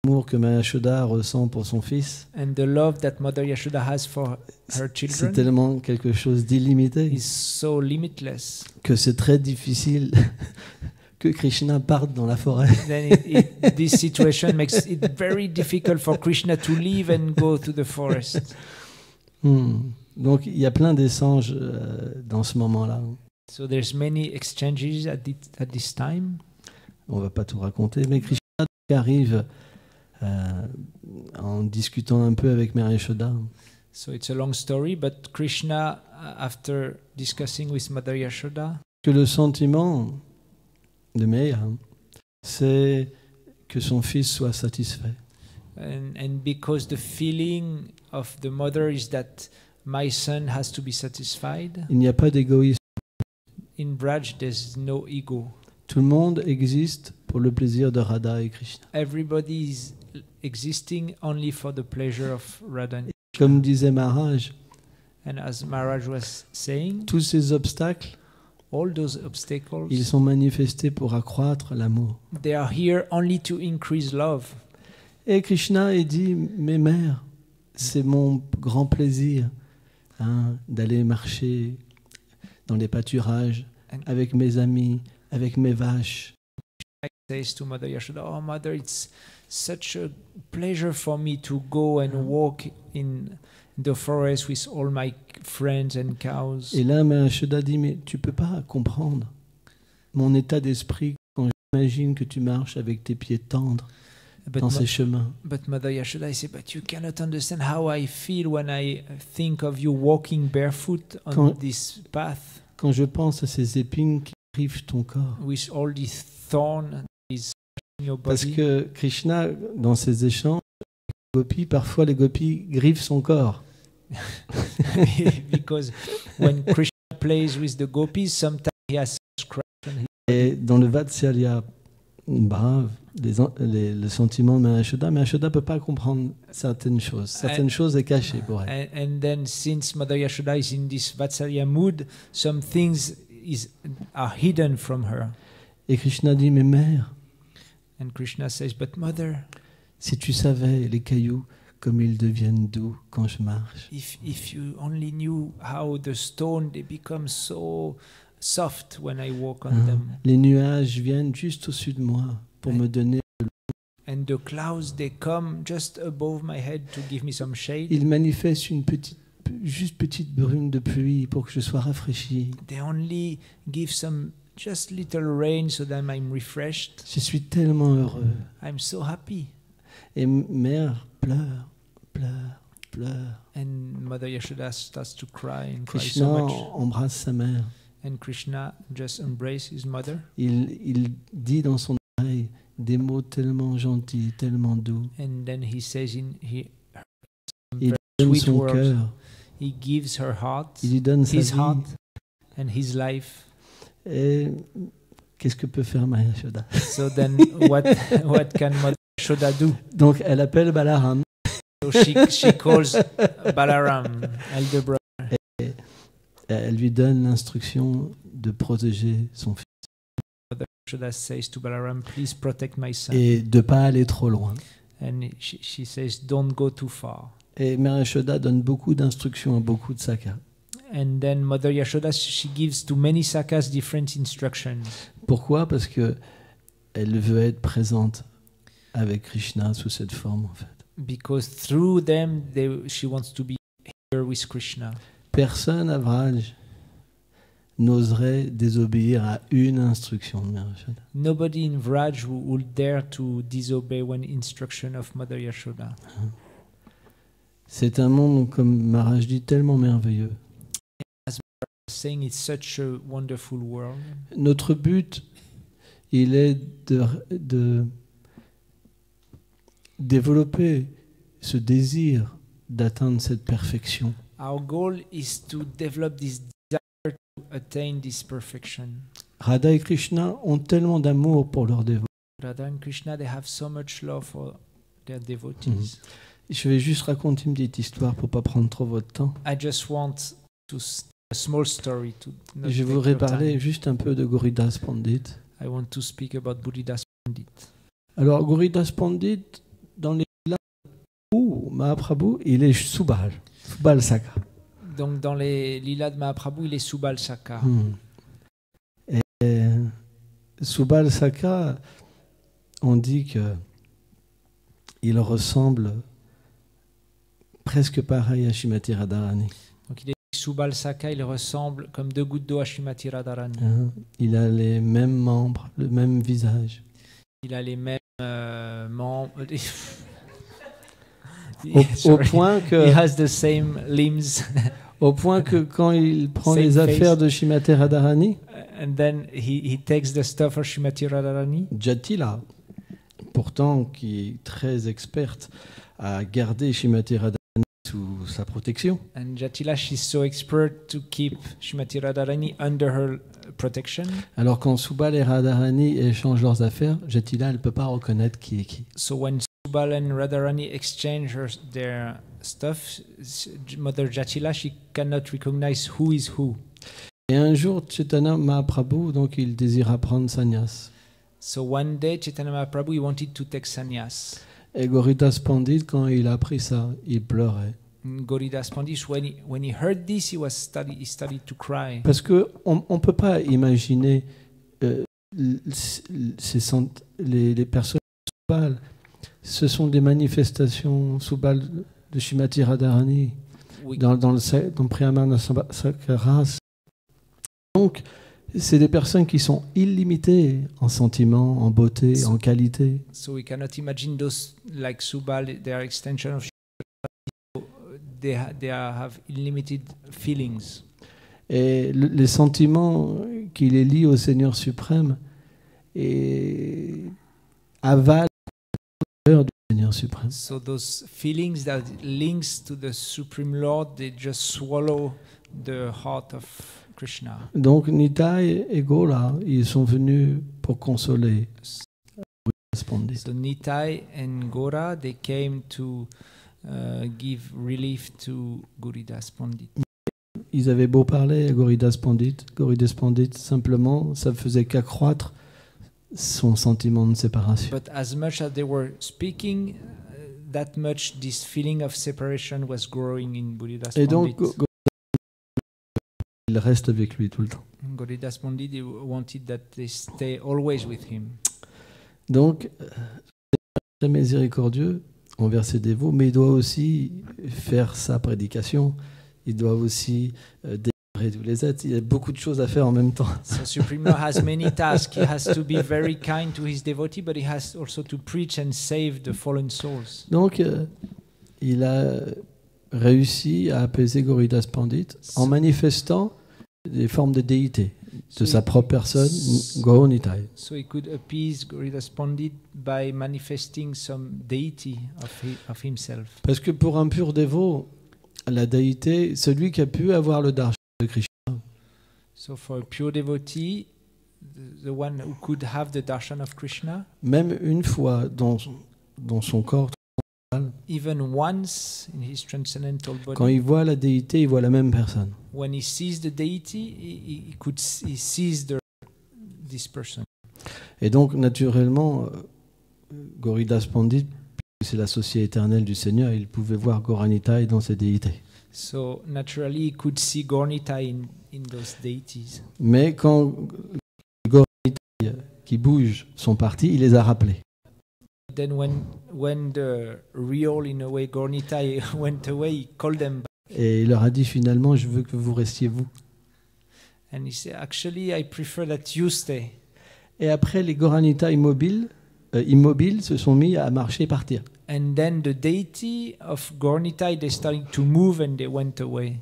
Speaker 3: l'amour que Maya Yashoda ressent pour son fils,
Speaker 2: and the love that Mother Yashoda has for her
Speaker 3: c'est
Speaker 2: children
Speaker 3: tellement quelque chose d'illimité
Speaker 2: is so limitless.
Speaker 3: que c'est très difficile que Krishna parte dans la forêt.
Speaker 2: Then this situation makes it very difficult for Krishna to leave and go to the forest.
Speaker 3: Donc il y a plein d'échanges dans ce moment-là.
Speaker 2: So there's many exchanges at this time.
Speaker 3: On va pas tout raconter, mais Krishna arrive en discutant un peu avec Mère Yashoda.
Speaker 2: So it's a long story, but Krishna, after discussing with Mother Yashoda,
Speaker 3: Que le sentiment de Mère, c'est que son fils soit satisfait.
Speaker 2: and because the feeling of the mother is that my son has to be satisfied.
Speaker 3: Il n'y a pas d'égoïsme.
Speaker 2: In Braj, there's no ego.
Speaker 3: Tout le monde existe pour le plaisir de Radha et Krishna.
Speaker 2: Everybody is existing only for the pleasure of Radha. And
Speaker 3: Comme disait Maharaj,
Speaker 2: And as Maharaj was saying,
Speaker 3: tous ces obstacles,
Speaker 2: all those obstacles,
Speaker 3: ils sont manifestés pour accroître l'amour.
Speaker 2: they are here only to increase love.
Speaker 3: Et Krishna il dit, mais mère, c'est mon grand plaisir d'aller marcher dans les pâturages avec mes amis, avec mes vaches.
Speaker 2: I says to Mother Yashoda, "Oh, Mother, it's such a pleasure for me to go and walk in the forest with all my friends and cows."
Speaker 3: Et là, Mère Yashoda dit, mais tu peux pas comprendre mon état d'esprit quand j'imagine que tu marches avec tes pieds tendres dans ces chemins.
Speaker 2: But Mother Yashoda, I say, but you cannot understand how I feel when I think of you walking barefoot on this path.
Speaker 3: Quand je pense à ces épines qui griffent ton corps.
Speaker 2: With all these thorns is in your body.
Speaker 3: Parce que Krishna, dans ses échanges, parfois les gopis griffent son corps.
Speaker 2: Because when Krishna plays with the gopis, sometimes he has scratch on his.
Speaker 3: Et dans le Vatsalya brave, le sentiment de Mère Yashoda ne peut pas comprendre certaines choses. Certaines choses sont cachées pour elle.
Speaker 2: And then, since Mother Yashoda is in this Vatsalya mood, some things are hidden from her.
Speaker 3: Et Krishna dit, mais mère,
Speaker 2: and Krishna says, but Mother,
Speaker 3: si tu savais les cailloux comme ils deviennent doux quand je marche.
Speaker 2: If you only knew how the stone they become so soft when I walk on them.
Speaker 3: Les nuages viennent juste au-dessus de moi pour me donner de l'eau.
Speaker 2: And the clouds they come just above my head to give me some shade.
Speaker 3: Ils manifestent une petite brume de pluie pour que je sois rafraîchi.
Speaker 2: They only give some just little rain so that I'm refreshed.
Speaker 3: Je suis tellement heureux.
Speaker 2: I'm so happy.
Speaker 3: Et mère pleure.
Speaker 2: And Mother Yashoda starts to cry and
Speaker 3: Krishna
Speaker 2: cry so much.
Speaker 3: embrasse sa mère.
Speaker 2: And Krishna just embraces his mother.
Speaker 3: Il dit dans son oreille des mots tellement gentils, tellement doux.
Speaker 2: And then he says
Speaker 3: Il donne
Speaker 2: sweet
Speaker 3: son
Speaker 2: words.
Speaker 3: cœur.
Speaker 2: He gives her heart,
Speaker 3: Il lui donne sa
Speaker 2: his
Speaker 3: vie.
Speaker 2: heart, and his life.
Speaker 3: Et qu'est-ce que peut faire Maya Yashoda?
Speaker 2: So then, what can Mother Yashoda do?
Speaker 3: Donc elle appelle Balaram.
Speaker 2: So she calls Balaram, elder brother.
Speaker 3: Et elle lui donne l'instruction de protéger son fils.
Speaker 2: Mother Yashoda says to Balaram, please protect my son.
Speaker 3: Et de pas aller trop loin.
Speaker 2: And she says, don't go too far.
Speaker 3: Et Mère Yashoda donne beaucoup d'instructions à beaucoup de sakas.
Speaker 2: And then Mother Yashoda, she gives to many sakas different instructions.
Speaker 3: Pourquoi? Parce que elle veut être présente avec Krishna sous cette forme en fait.
Speaker 2: Because through them, she wants to be here with Krishna.
Speaker 3: Personne à Vraj n'oserait désobéir à une instruction de Mère Yashoda.
Speaker 2: Nobody in Vraj would dare to disobey one instruction of Mother Yashoda.
Speaker 3: C'est un monde, comme Maharaj dit, tellement merveilleux.
Speaker 2: As Maharaj was saying, it's such a wonderful world.
Speaker 3: Notre but, il est de développer ce désir d'atteindre cette perfection.
Speaker 2: Our goal is to develop this desire to attain this perfection.
Speaker 3: Radha et Krishna ont tellement d'amour pour leurs dévots.
Speaker 2: Radha and Krishna, they have so much love for their devotees.
Speaker 3: Je vais juste raconter une petite histoire pour pas prendre trop votre temps.
Speaker 2: I just want to a small story to not
Speaker 3: Je
Speaker 2: take
Speaker 3: voudrais
Speaker 2: your
Speaker 3: parler
Speaker 2: time.
Speaker 3: juste un peu de Gauridas Pandit.
Speaker 2: I want to speak about Buddhidas Pandit.
Speaker 3: Alors Gauridas Pandit, dans les Mahaprabhu, il est Subal Saka.
Speaker 2: Donc dans les Lilas de Mahaprabhu, il est Subal Saka.
Speaker 3: Et Subal Saka, on dit que il ressemble presque pareil à Shrimati Radharani.
Speaker 2: Donc il est Subal Saka, il ressemble comme deux gouttes d'eau à Shrimati Radharani.
Speaker 3: Il a les mêmes membres, le même visage.
Speaker 2: Il a les mêmes membres.
Speaker 3: Au point que,
Speaker 2: He has the same limbs.
Speaker 3: au point que quand il prend
Speaker 2: Same
Speaker 3: les
Speaker 2: face.
Speaker 3: affaires de Shrimati Radharani,
Speaker 2: And then he takes the stuff of Shrimati Radharani.
Speaker 3: Jatila, pourtant qui est très experte à garder Shrimati Radharani sous sa protection,
Speaker 2: And Jatila, she's so expert to keep Shrimati Radharani under her protection.
Speaker 3: alors quand Subal et Radharani échangent leurs affaires, Jatila elle peut pas reconnaître qui est qui.
Speaker 2: So when Subal and Radharani exchange their stuff, Mother Jatila, she cannot recognize who is who.
Speaker 3: Et un jour, Chaitanya Mahaprabhu, donc il désira prendre sannyas.
Speaker 2: So one day, Chaitanya Mahaprabhu, he wanted to take sannyas.
Speaker 3: Et Gauridas Pandit, quand il a appris ça, il pleurait.
Speaker 2: Gauridas Pandit, when he heard this, he started to cry.
Speaker 3: Parce que on peut pas imaginer les personnes Subal. Ce sont des manifestations Subal de Shrimati Radharani
Speaker 2: We,
Speaker 3: dans Priyamana Sakaras. Donc, c'est des personnes qui sont illimitées en sentiments, en beauté, en qualité.
Speaker 2: so we cannot imagine those like Subal, they are extension of they have unlimited feelings.
Speaker 3: Et les sentiments qui les lient au Seigneur suprême et avalent le cœur du Seigneur suprême.
Speaker 2: So those feelings that links to the Supreme Lord, they just swallow the heart of Krishna.
Speaker 3: Donc Nitai et Gola, ils sont venus pour consoler Gauridas Pandit.
Speaker 2: So Nitai and Gora, they came to give relief to Gauridas Pandit.
Speaker 3: Ils avaient beau parler à Gauridas Pandit, simplement, ça faisait qu'accroître son sentiment de séparation.
Speaker 2: But as much as they were speaking, that much this feeling of separation was growing in Gauridas
Speaker 3: Et donc,
Speaker 2: Pandit.
Speaker 3: il reste avec lui tout le temps.
Speaker 2: Gauridas Pandit, he wanted that they stay always with him.
Speaker 3: Donc, très miséricordieux envers ses dévots, mais il doit aussi faire sa prédication. Il doit aussi délivrer tous les êtres. Il y a beaucoup de choses à faire en même temps.
Speaker 2: So Supreme Lord has many tasks. He has to be very kind to his devotee, but he has also to preach and save the fallen souls.
Speaker 3: Donc, il a réussi à apaiser Gauridas Pandit en manifestant des formes de déité de sa propre personne, Gaur Nitai.
Speaker 2: So he could appease Gauridas Pandit by manifesting some deity of himself.
Speaker 3: Parce que pour un pur dévot, la déité, celui qui a pu avoir le darshan de Krishna,
Speaker 2: So for a pure devotee, the one who could have the darshan of Krishna,
Speaker 3: même une fois dans son corps,
Speaker 2: even once in his transcendental
Speaker 3: quand
Speaker 2: body,
Speaker 3: il voit la déité, il voit la même personne.
Speaker 2: when he sees the deity, he sees this person.
Speaker 3: Et donc, naturellement, Gauridas Pandit, c'est l'associé éternel du Seigneur, il pouvait voir Gauranitai dans ses déités.
Speaker 2: So naturally, he could see Gauranitai in those deities.
Speaker 3: Mais quand Gauranitai qui bougent sont partis, il les a rappelés.
Speaker 2: Then when the real, in a way, Gauranitai went away, he called them back.
Speaker 3: Et il leur a dit finalement, je veux que vous restiez vous.
Speaker 2: And he said, actually, I prefer that you stay.
Speaker 3: Et après, les Gauranitai immobiles se sont mis à marcher et partir.
Speaker 2: And then the deity of Gauranitai, they started to move and they went away.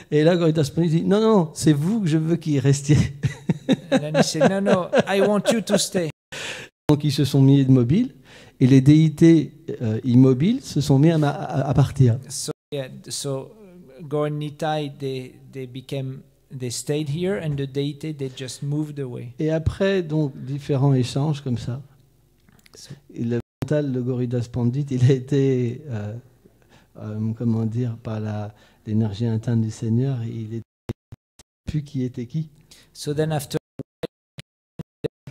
Speaker 3: Et là, Gauridas Pandit dit, non, non, c'est vous que je veux qu'il restiez.
Speaker 2: And then he said, no, I want you to stay.
Speaker 3: Donc ils se sont mis immobiles. Et les déités immobiles se sont mis à partir.
Speaker 2: So yeah, so Gaur and Nitai, they stayed here, and the deity, they just moved away.
Speaker 3: Et après, donc, différents échanges comme ça,
Speaker 2: So,
Speaker 3: le mental de Gauridas Pandit, il a été, comment dire, par l'énergie interne du Seigneur, il n'était plus qui était qui.
Speaker 2: so then after,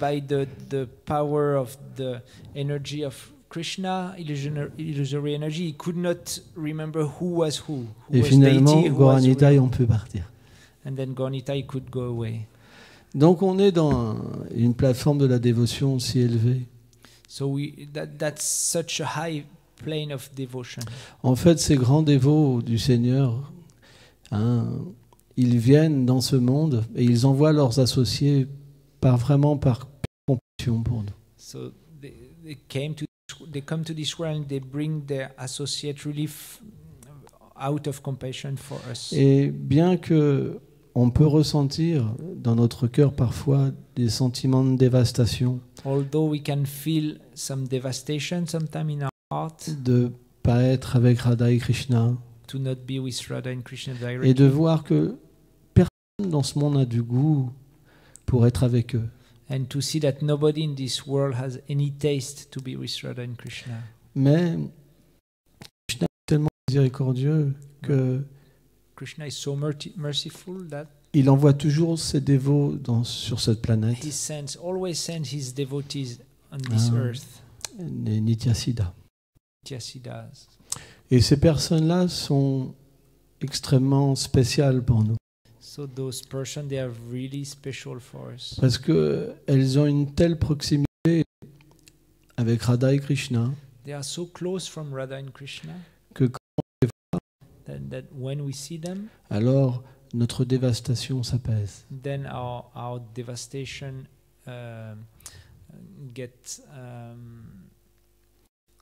Speaker 2: by the power of the energy of Krishna, illusory energy, he could not remember who was who
Speaker 3: Et
Speaker 2: was
Speaker 3: finalement,
Speaker 2: deity, who was
Speaker 3: Gaur-Nitai,
Speaker 2: real.
Speaker 3: on peut partir.
Speaker 2: And then Gaur Nitai could go away.
Speaker 3: Donc on est dans une plateforme de la dévotion si élevée.
Speaker 2: So that's such a high plane of devotion.
Speaker 3: En fait, ces grands dévots du Seigneur, hein, ils viennent dans ce monde et ils envoient leurs associés par compassion pour nous.
Speaker 2: So they come to this world and they bring their associate relief out of compassion for us.
Speaker 3: Et bien que on peut ressentir dans notre cœur parfois des sentiments de dévastation,
Speaker 2: Although we can feel some devastation sometime in our heart
Speaker 3: de pas être avec Radha et Krishna,
Speaker 2: to not be with Radha and Krishna
Speaker 3: et
Speaker 2: directly,
Speaker 3: de voir que personne dans ce monde n'a du goût pour être avec eux.
Speaker 2: and to see that nobody in this world has any taste to be with Radha and Krishna.
Speaker 3: Mais Krishna est tellement miséricordieux que
Speaker 2: Krishna is so merciful that
Speaker 3: il envoie toujours ses dévots sur cette planète,
Speaker 2: he always sends his devotees on this
Speaker 3: Ah.
Speaker 2: earth.
Speaker 3: les Nityasiddhas.
Speaker 2: Yes, he does.
Speaker 3: Et ces personnes-là sont extrêmement spéciales pour nous,
Speaker 2: So those persons, they are really special for us
Speaker 3: parce qu'elles ont une telle proximité avec Radha et Krishna
Speaker 2: they are so close from Radha and Krishna
Speaker 3: que
Speaker 2: that when we see them,
Speaker 3: alors notre dévastation s'apaise.
Speaker 2: then our devastation get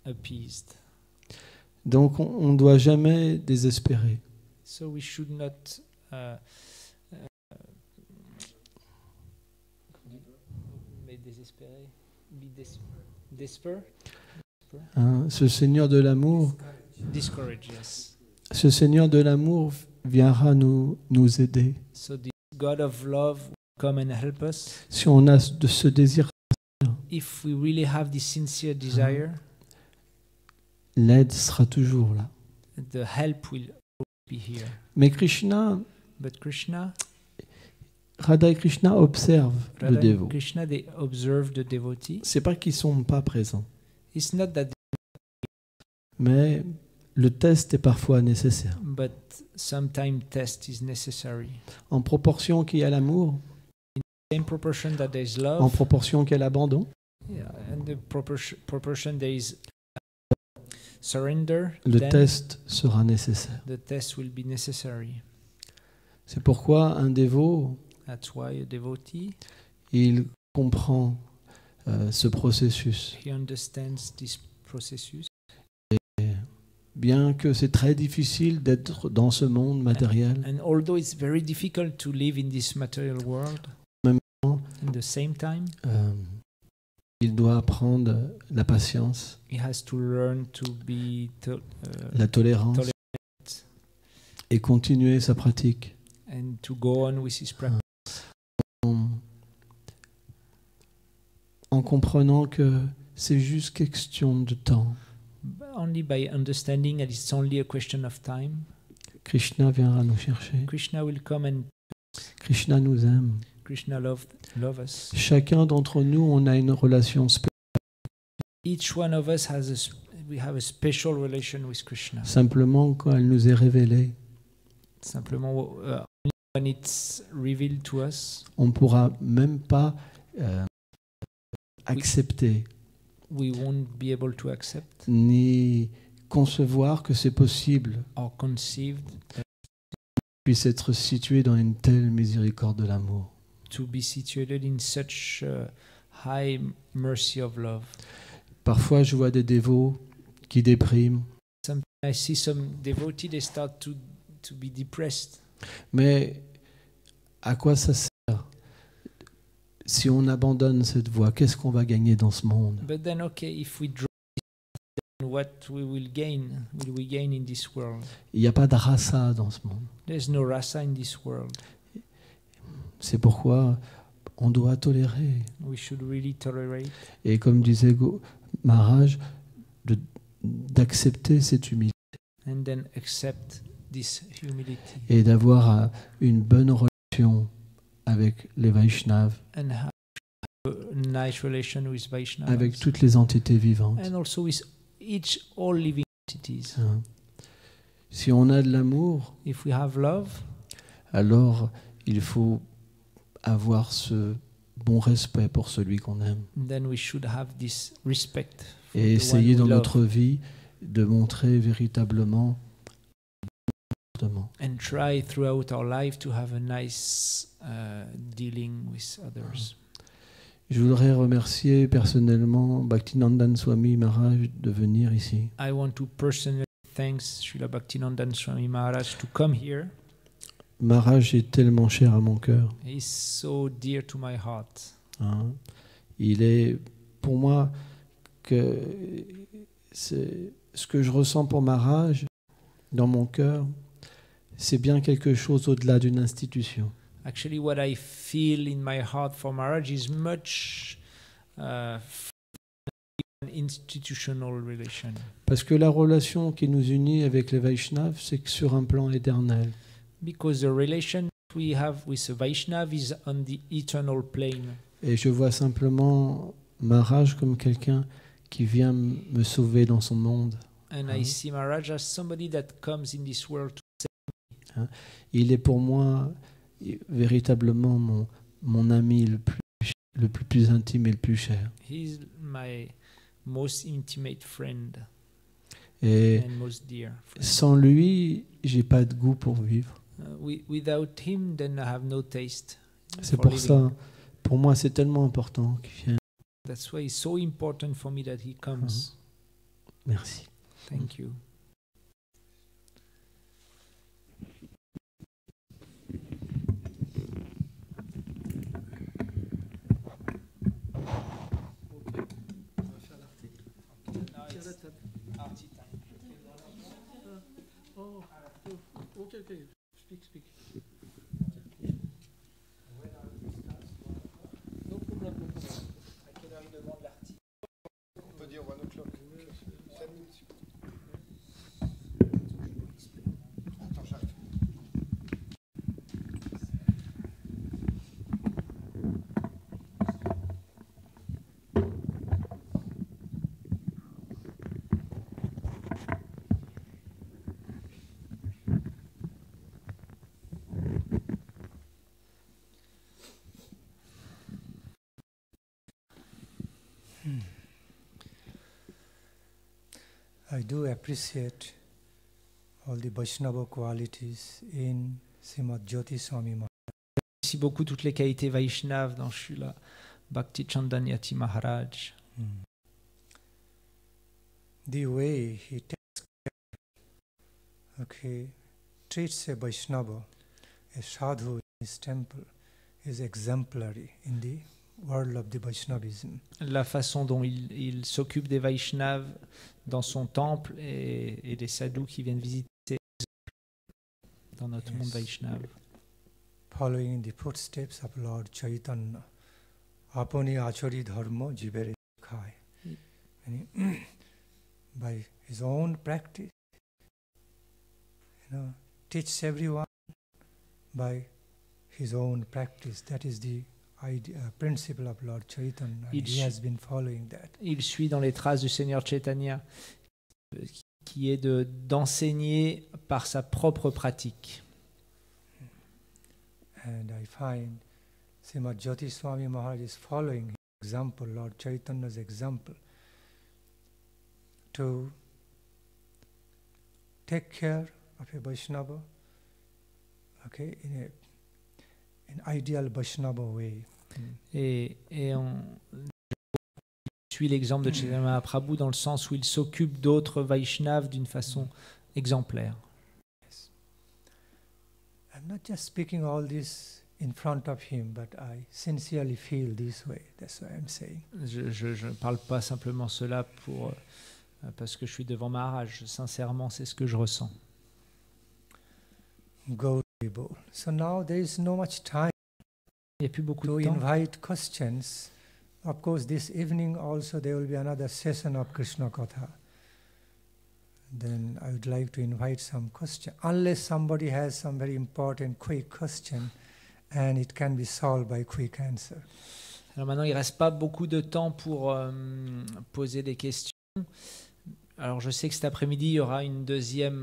Speaker 2: appeased.
Speaker 3: Donc on ne doit jamais désespérer.
Speaker 2: So we should not
Speaker 3: Hein, ce Seigneur de l'amour,
Speaker 2: discourage, yes.
Speaker 3: ce Seigneur de l'amour viendra nous aider.
Speaker 2: So the God of love will come and help us.
Speaker 3: Si on a de ce désir,
Speaker 2: If we really have this sincere desire,
Speaker 3: l'aide sera toujours là.
Speaker 2: the help will always be here.
Speaker 3: Mais Krishna,
Speaker 2: But Krishna,
Speaker 3: Radha et Krishna observent le
Speaker 2: Radha
Speaker 3: dévot.
Speaker 2: and Krishna, they observe the devotee.
Speaker 3: C'est pas qu'ils sont pas présents,
Speaker 2: It's not that,
Speaker 3: mais le test est parfois nécessaire.
Speaker 2: but sometimes test is necessary.
Speaker 3: En proportion qu'il y a l'amour,
Speaker 2: Same proportion that there is
Speaker 3: en
Speaker 2: love,
Speaker 3: proportion qu'il y a l'abandon,
Speaker 2: yeah, and the proportion there is surrender,
Speaker 3: le
Speaker 2: then
Speaker 3: test sera nécessaire.
Speaker 2: the test will be necessary.
Speaker 3: C'est pourquoi un dévot,
Speaker 2: That's why a devotee,
Speaker 3: il comprend ce processus.
Speaker 2: he understands this processus.
Speaker 3: Bien que c'est très difficile d'être dans ce monde matériel,
Speaker 2: And although it's very difficult to live in this material world,
Speaker 3: Même temps,
Speaker 2: at the same time,
Speaker 3: il doit apprendre la patience,
Speaker 2: he has to learn to be
Speaker 3: la tolérance
Speaker 2: Tolérance.
Speaker 3: et continuer sa pratique
Speaker 2: and to go on with his practice,
Speaker 3: en comprenant que c'est juste question de temps.
Speaker 2: only by understanding that it's only a question of time.
Speaker 3: Krishna viendra nous chercher.
Speaker 2: Krishna will come and
Speaker 3: Krishna nous aime.
Speaker 2: Krishna love us.
Speaker 3: Chacun d'entre nous, on a une relation spéciale.
Speaker 2: Each one of us we have a special relation with Krishna.
Speaker 3: Simplement, quand elle nous est révélée,
Speaker 2: Simplement, only when it's revealed to us,
Speaker 3: on ne pourra même pas accepter
Speaker 2: we won't be able to accept
Speaker 3: ni concevoir que c'est possible
Speaker 2: or conceived
Speaker 3: puisse être situé dans une telle miséricorde de l'amour.
Speaker 2: to be situated in such high mercy of love.
Speaker 3: Parfois, je vois des dévots qui dépriment,
Speaker 2: Sometimes I see some devotees, they start to be depressed.
Speaker 3: mais à quoi ça sert? Si on abandonne cette voie, qu'est-ce qu'on va gagner dans ce monde?
Speaker 2: But then, okay, if we drop what we gain in this world?
Speaker 3: Il n'y a pas de rasa dans ce monde.
Speaker 2: There's no rasa in this world.
Speaker 3: C'est pourquoi on doit tolérer.
Speaker 2: We should really tolerate.
Speaker 3: Et comme disait Maharaj, d'accepter cette humilité.
Speaker 2: And then accept this humility.
Speaker 3: Et d'avoir une bonne relation avec les Vaishnavas,
Speaker 2: And have a nice relation with Vaishnavas.
Speaker 3: avec toutes les entités vivantes.
Speaker 2: And also with all living entities.
Speaker 3: Hein. Si on a de l'amour,
Speaker 2: If we have love,
Speaker 3: alors il faut avoir ce bon respect pour celui qu'on aime.
Speaker 2: then we should have this respect for
Speaker 3: Et
Speaker 2: the
Speaker 3: essayer
Speaker 2: one
Speaker 3: dans
Speaker 2: we love.
Speaker 3: notre vie de montrer véritablement
Speaker 2: And try throughout our life to have a nice dealing with others.
Speaker 3: Je voudrais remercier personnellement Bhaktinandan Swami Maharaj de venir ici.
Speaker 2: I want to personally thank Srila Bhaktinandan Swami Maharaj to come here.
Speaker 3: Maharaj est tellement cher à mon cœur.
Speaker 2: He's so dear to my heart.
Speaker 3: Hein. Il est pour moi que c'est ce que je ressens pour Maharaj dans mon cœur, c'est bien quelque chose au-delà d'une institution.
Speaker 2: Actually, what I feel in my heart for Maharaj is much an institutional relation.
Speaker 3: Parce que la relation qui nous unit avec les Vaishnavas, c'est que sur un plan éternel.
Speaker 2: Because the relation we have with a Vaishnav is on the eternal plane.
Speaker 3: Et je vois simplement Maharaj comme quelqu'un qui vient me sauver dans son monde.
Speaker 2: And I see Maharaj as somebody that comes in this world to save.
Speaker 3: Il est pour moi véritablement mon ami le plus intime et le plus cher.
Speaker 2: He's my most intimate friend
Speaker 3: Et
Speaker 2: and most dear friend.
Speaker 3: sans lui, j'ai pas de goût pour vivre.
Speaker 2: Without him, then I have no taste.
Speaker 3: C'est
Speaker 2: for
Speaker 3: pour
Speaker 2: living.
Speaker 3: ça, pour moi, c'est tellement important qu'il vienne.
Speaker 2: That's why it's so important for me that he comes.
Speaker 3: Merci.
Speaker 2: Thank you.
Speaker 1: On peut dire 1 o'clock. 5 minutes. Attends, j'arrive. I do appreciate all the Vaishnava qualities in Srimad Jyoti Swami Maharaj.
Speaker 2: Merci beaucoup toutes les qualités Vaishnav dans Srila Bhakti Chandanyati Maharaj.
Speaker 1: The way he treats a Vaishnava, a sadhu in his temple, is exemplary in the world of the Vaishnavism.
Speaker 2: La façon dont il s'occupe des Vaishnavs dans son temple et des sadhus qui viennent visiter dans notre monde Vaishnav.
Speaker 1: Following in the footsteps of Lord Chaitanya, apani achari dharma jivere khai. By his own practice, teaches everyone by his own practice. That is the principle of Lord Chaitanya. And he has been following that.
Speaker 2: Il suit dans les traces du Seigneur Chaitanya, qui est d'enseigner par sa propre pratique.
Speaker 1: And I find Srimad Jyoti Swami Maharaj is following his example, Lord Chaitanya's example, to take care of a Vaishnava, in an ideal Vaishnava way.
Speaker 2: Et on suit l'exemple de Chaitanya Mahaprabhu dans le sens où il s'occupe d'autres Vaishnavs d'une façon exemplaire.
Speaker 1: Yes. I'm not just speaking all this in front of him, but I sincerely feel this way. That's why I'm saying.
Speaker 2: Je ne parle pas simplement cela pour parce que je suis devant Maharaj. Sincèrement, c'est ce que je ressens.
Speaker 1: Gauri Bol. So now there is no much time
Speaker 2: Il n'y a plus beaucoup
Speaker 1: to
Speaker 2: de temps.
Speaker 1: invite questions. Of course, this evening also there will be another session of Krishna Katha. Then I would like to invite some questions, unless somebody has some very important quick question and it can be solved by quick answer.
Speaker 2: Alors maintenant, il ne reste pas beaucoup de temps pour poser des questions. Alors je sais que cet après-midi, il y aura un deuxième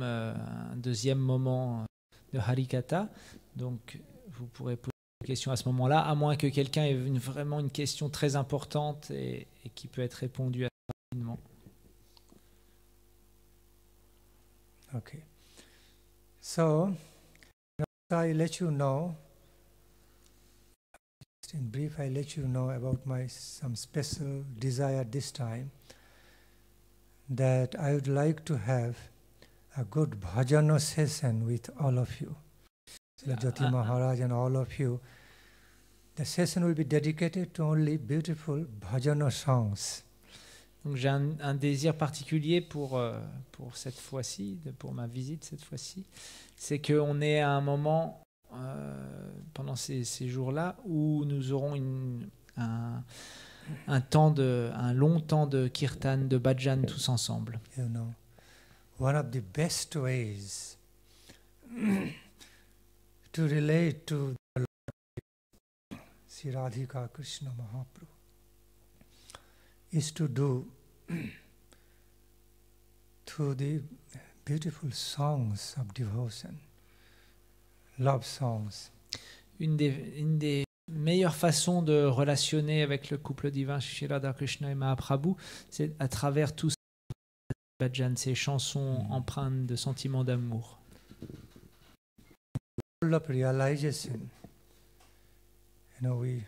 Speaker 2: moment de Harikatha. Donc vous pourrez poser des questions à ce moment-là, à moins que quelqu'un ait vraiment une question très importante et qui peut être répondue assez rapidement.
Speaker 1: Okay. So, I let you know, in brief, I let you know about some special desire this time, that I would like to have a good bhajana session with all of you. So Jyoti Maharaj and all of you. The session will be dedicated to only beautiful bhajana songs.
Speaker 2: Donc j'ai un désir particulier pour cette fois-ci, pour ma visite cette fois-ci, c'est qu'on ait un moment pendant ces jours-là où nous aurons un long temps de kirtan, de bhajan tous ensemble.
Speaker 1: You know, one of the best ways to relate to the Lord Sri Radhika Krishna Mahaprabhu is to do through the beautiful songs of devotion, love songs.
Speaker 2: Une des meilleures façons de relationner avec le couple divin Shri Radha Krishna et Mahaprabhu, c'est à travers tous ces bhajans, ces chansons empreintes de sentiments d'amour.
Speaker 1: Of realization, in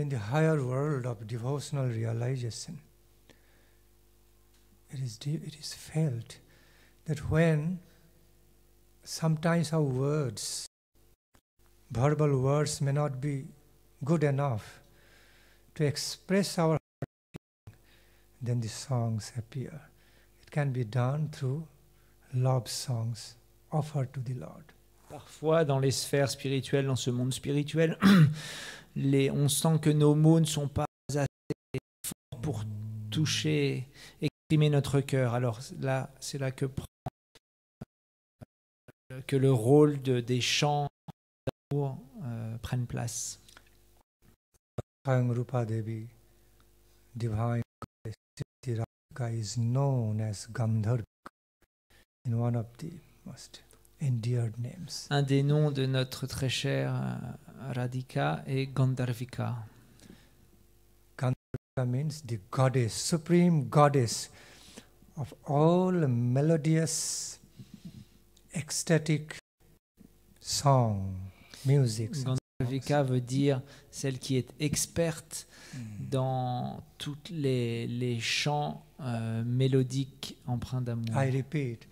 Speaker 1: the higher world of devotional realization, it is felt that when sometimes our words, verbal words, may not be good enough to express our heart, then the songs appear. It can be done through love songs offered to the Lord.
Speaker 2: Parfois, dans les sphères spirituelles, dans ce monde spirituel, on sent que nos mots ne sont pas assez forts pour toucher, exprimer notre cœur. Alors là, c'est là que le rôle des chants d'amour prennent place.
Speaker 1: Rupa Devi, divine goddess Siddhi Radhika, is known as Gandharvika in one of the most endeared names.
Speaker 2: Un des noms de notre très chère Radhika est Gandharvika.
Speaker 1: Gandharvika means the goddess, supreme goddess of all melodious, ecstatic song, music.
Speaker 2: Gandharvika veut dire celle qui est experte dans tous les chants mélodiques empreints d'amour.
Speaker 1: I repeat,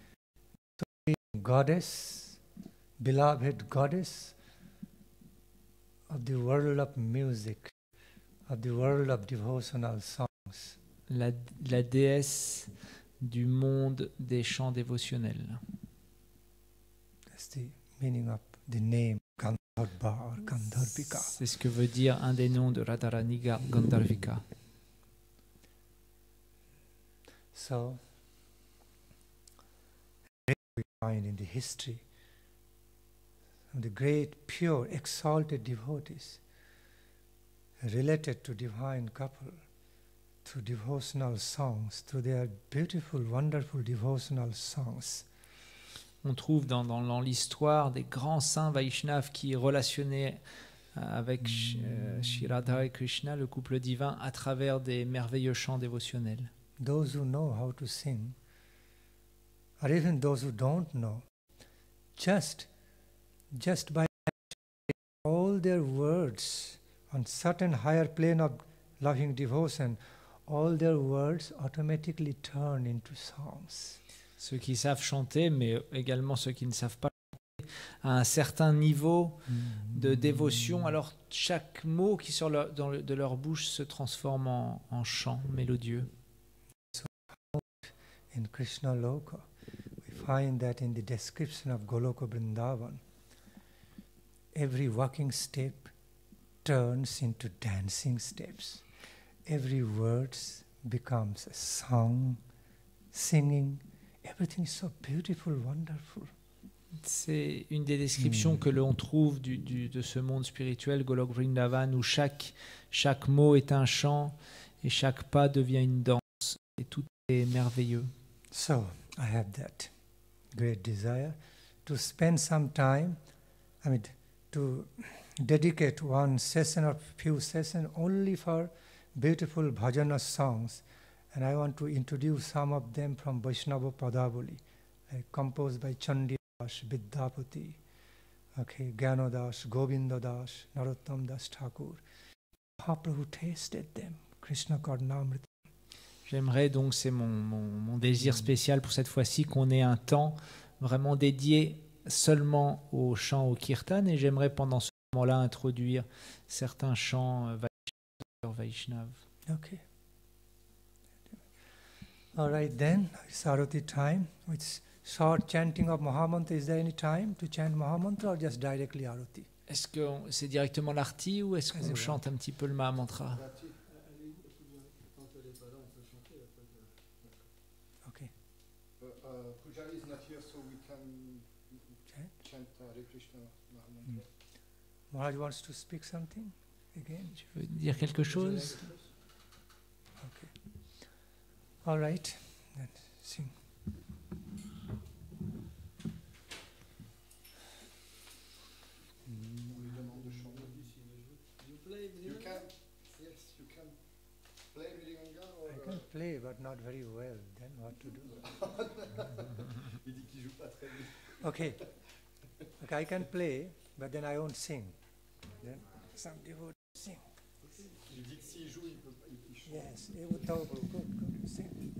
Speaker 1: goddess, beloved goddess of the world of music, of the world of devotional songs.
Speaker 2: La déesse du monde des chants dévotionnels.
Speaker 1: That's the meaning of the name Gandharva or Gandharvika.
Speaker 2: C'est ce que veut dire un des noms de Radharani, Gandharvika.
Speaker 1: So, we find in the history of the great, pure, exalted devotees related to divine couple through devotional songs, through their beautiful, wonderful devotional songs.
Speaker 2: On trouve dans l'histoire des grands saints Vaishnavas qui relationnaient avec Shri Radha et Krishna, le couple divin, à travers des merveilleux chants dévotionnels.
Speaker 1: Those who know how to sing, or even those who don't know, just by all their words on certain higher plane of loving devotion, all their words automatically turn into songs.
Speaker 2: Ceux qui savent chanter, mais également ceux qui ne savent pas, à un certain niveau de dévotion, alors chaque mot qui sort de leur bouche se transforme en chant mélodieux.
Speaker 1: In Krishna Loka, we find that in the description of Goloka Vrindavan, every walking step turns into dancing steps. Every word becomes a song, singing. Everything is so beautiful, wonderful.
Speaker 2: C'est une des descriptions que l'on trouve de ce monde spirituel, Golok Vrindavan, où chaque mot est un chant et chaque pas devient une danse et tout est merveilleux.
Speaker 1: So, I have that great desire to spend some time, to dedicate one session or few sessions only for beautiful bhajana songs. And I want to introduce some of them from Vaishnava Padavali, composed by Chandi Das, Vidyapati, Gyanodas, Govinda Das, Narottam Das Thakur. Mahaprabhu tasted them. Krishna Karnamrita.
Speaker 2: J'aimerais donc, c'est mon désir spécial pour cette fois-ci, qu'on ait un temps vraiment dédié seulement aux chants, au kirtan, et j'aimerais pendant ce moment-là introduire certains chants Vaishnav.
Speaker 1: Okay. All right, then, it's Arati time. It's short chanting of Mahamantra. Is there any time to chant Mahamantra or just directly Arati?
Speaker 2: Est-ce que c'est directement l'arti ou est-ce qu'on chante un petit peu le Mahamantra?
Speaker 1: Okay.
Speaker 4: Pujari is not here, so we can chant Hare Krishna Mahamantra.
Speaker 1: Maharaj wants to speak something again?
Speaker 2: Tu veux dire quelque chose?
Speaker 1: Okay. All right, then sing.
Speaker 4: You can, yes, you can play Mridanganga or...
Speaker 1: I can play, but not very well. Then what to do?
Speaker 4: Il dit qu'il joue pas très bien.
Speaker 1: Okay. Okay, I can play, but then I won't sing. Then some devotees sing.
Speaker 4: Il dit que s'il joue, il peut pas.
Speaker 1: Yes, good, sing.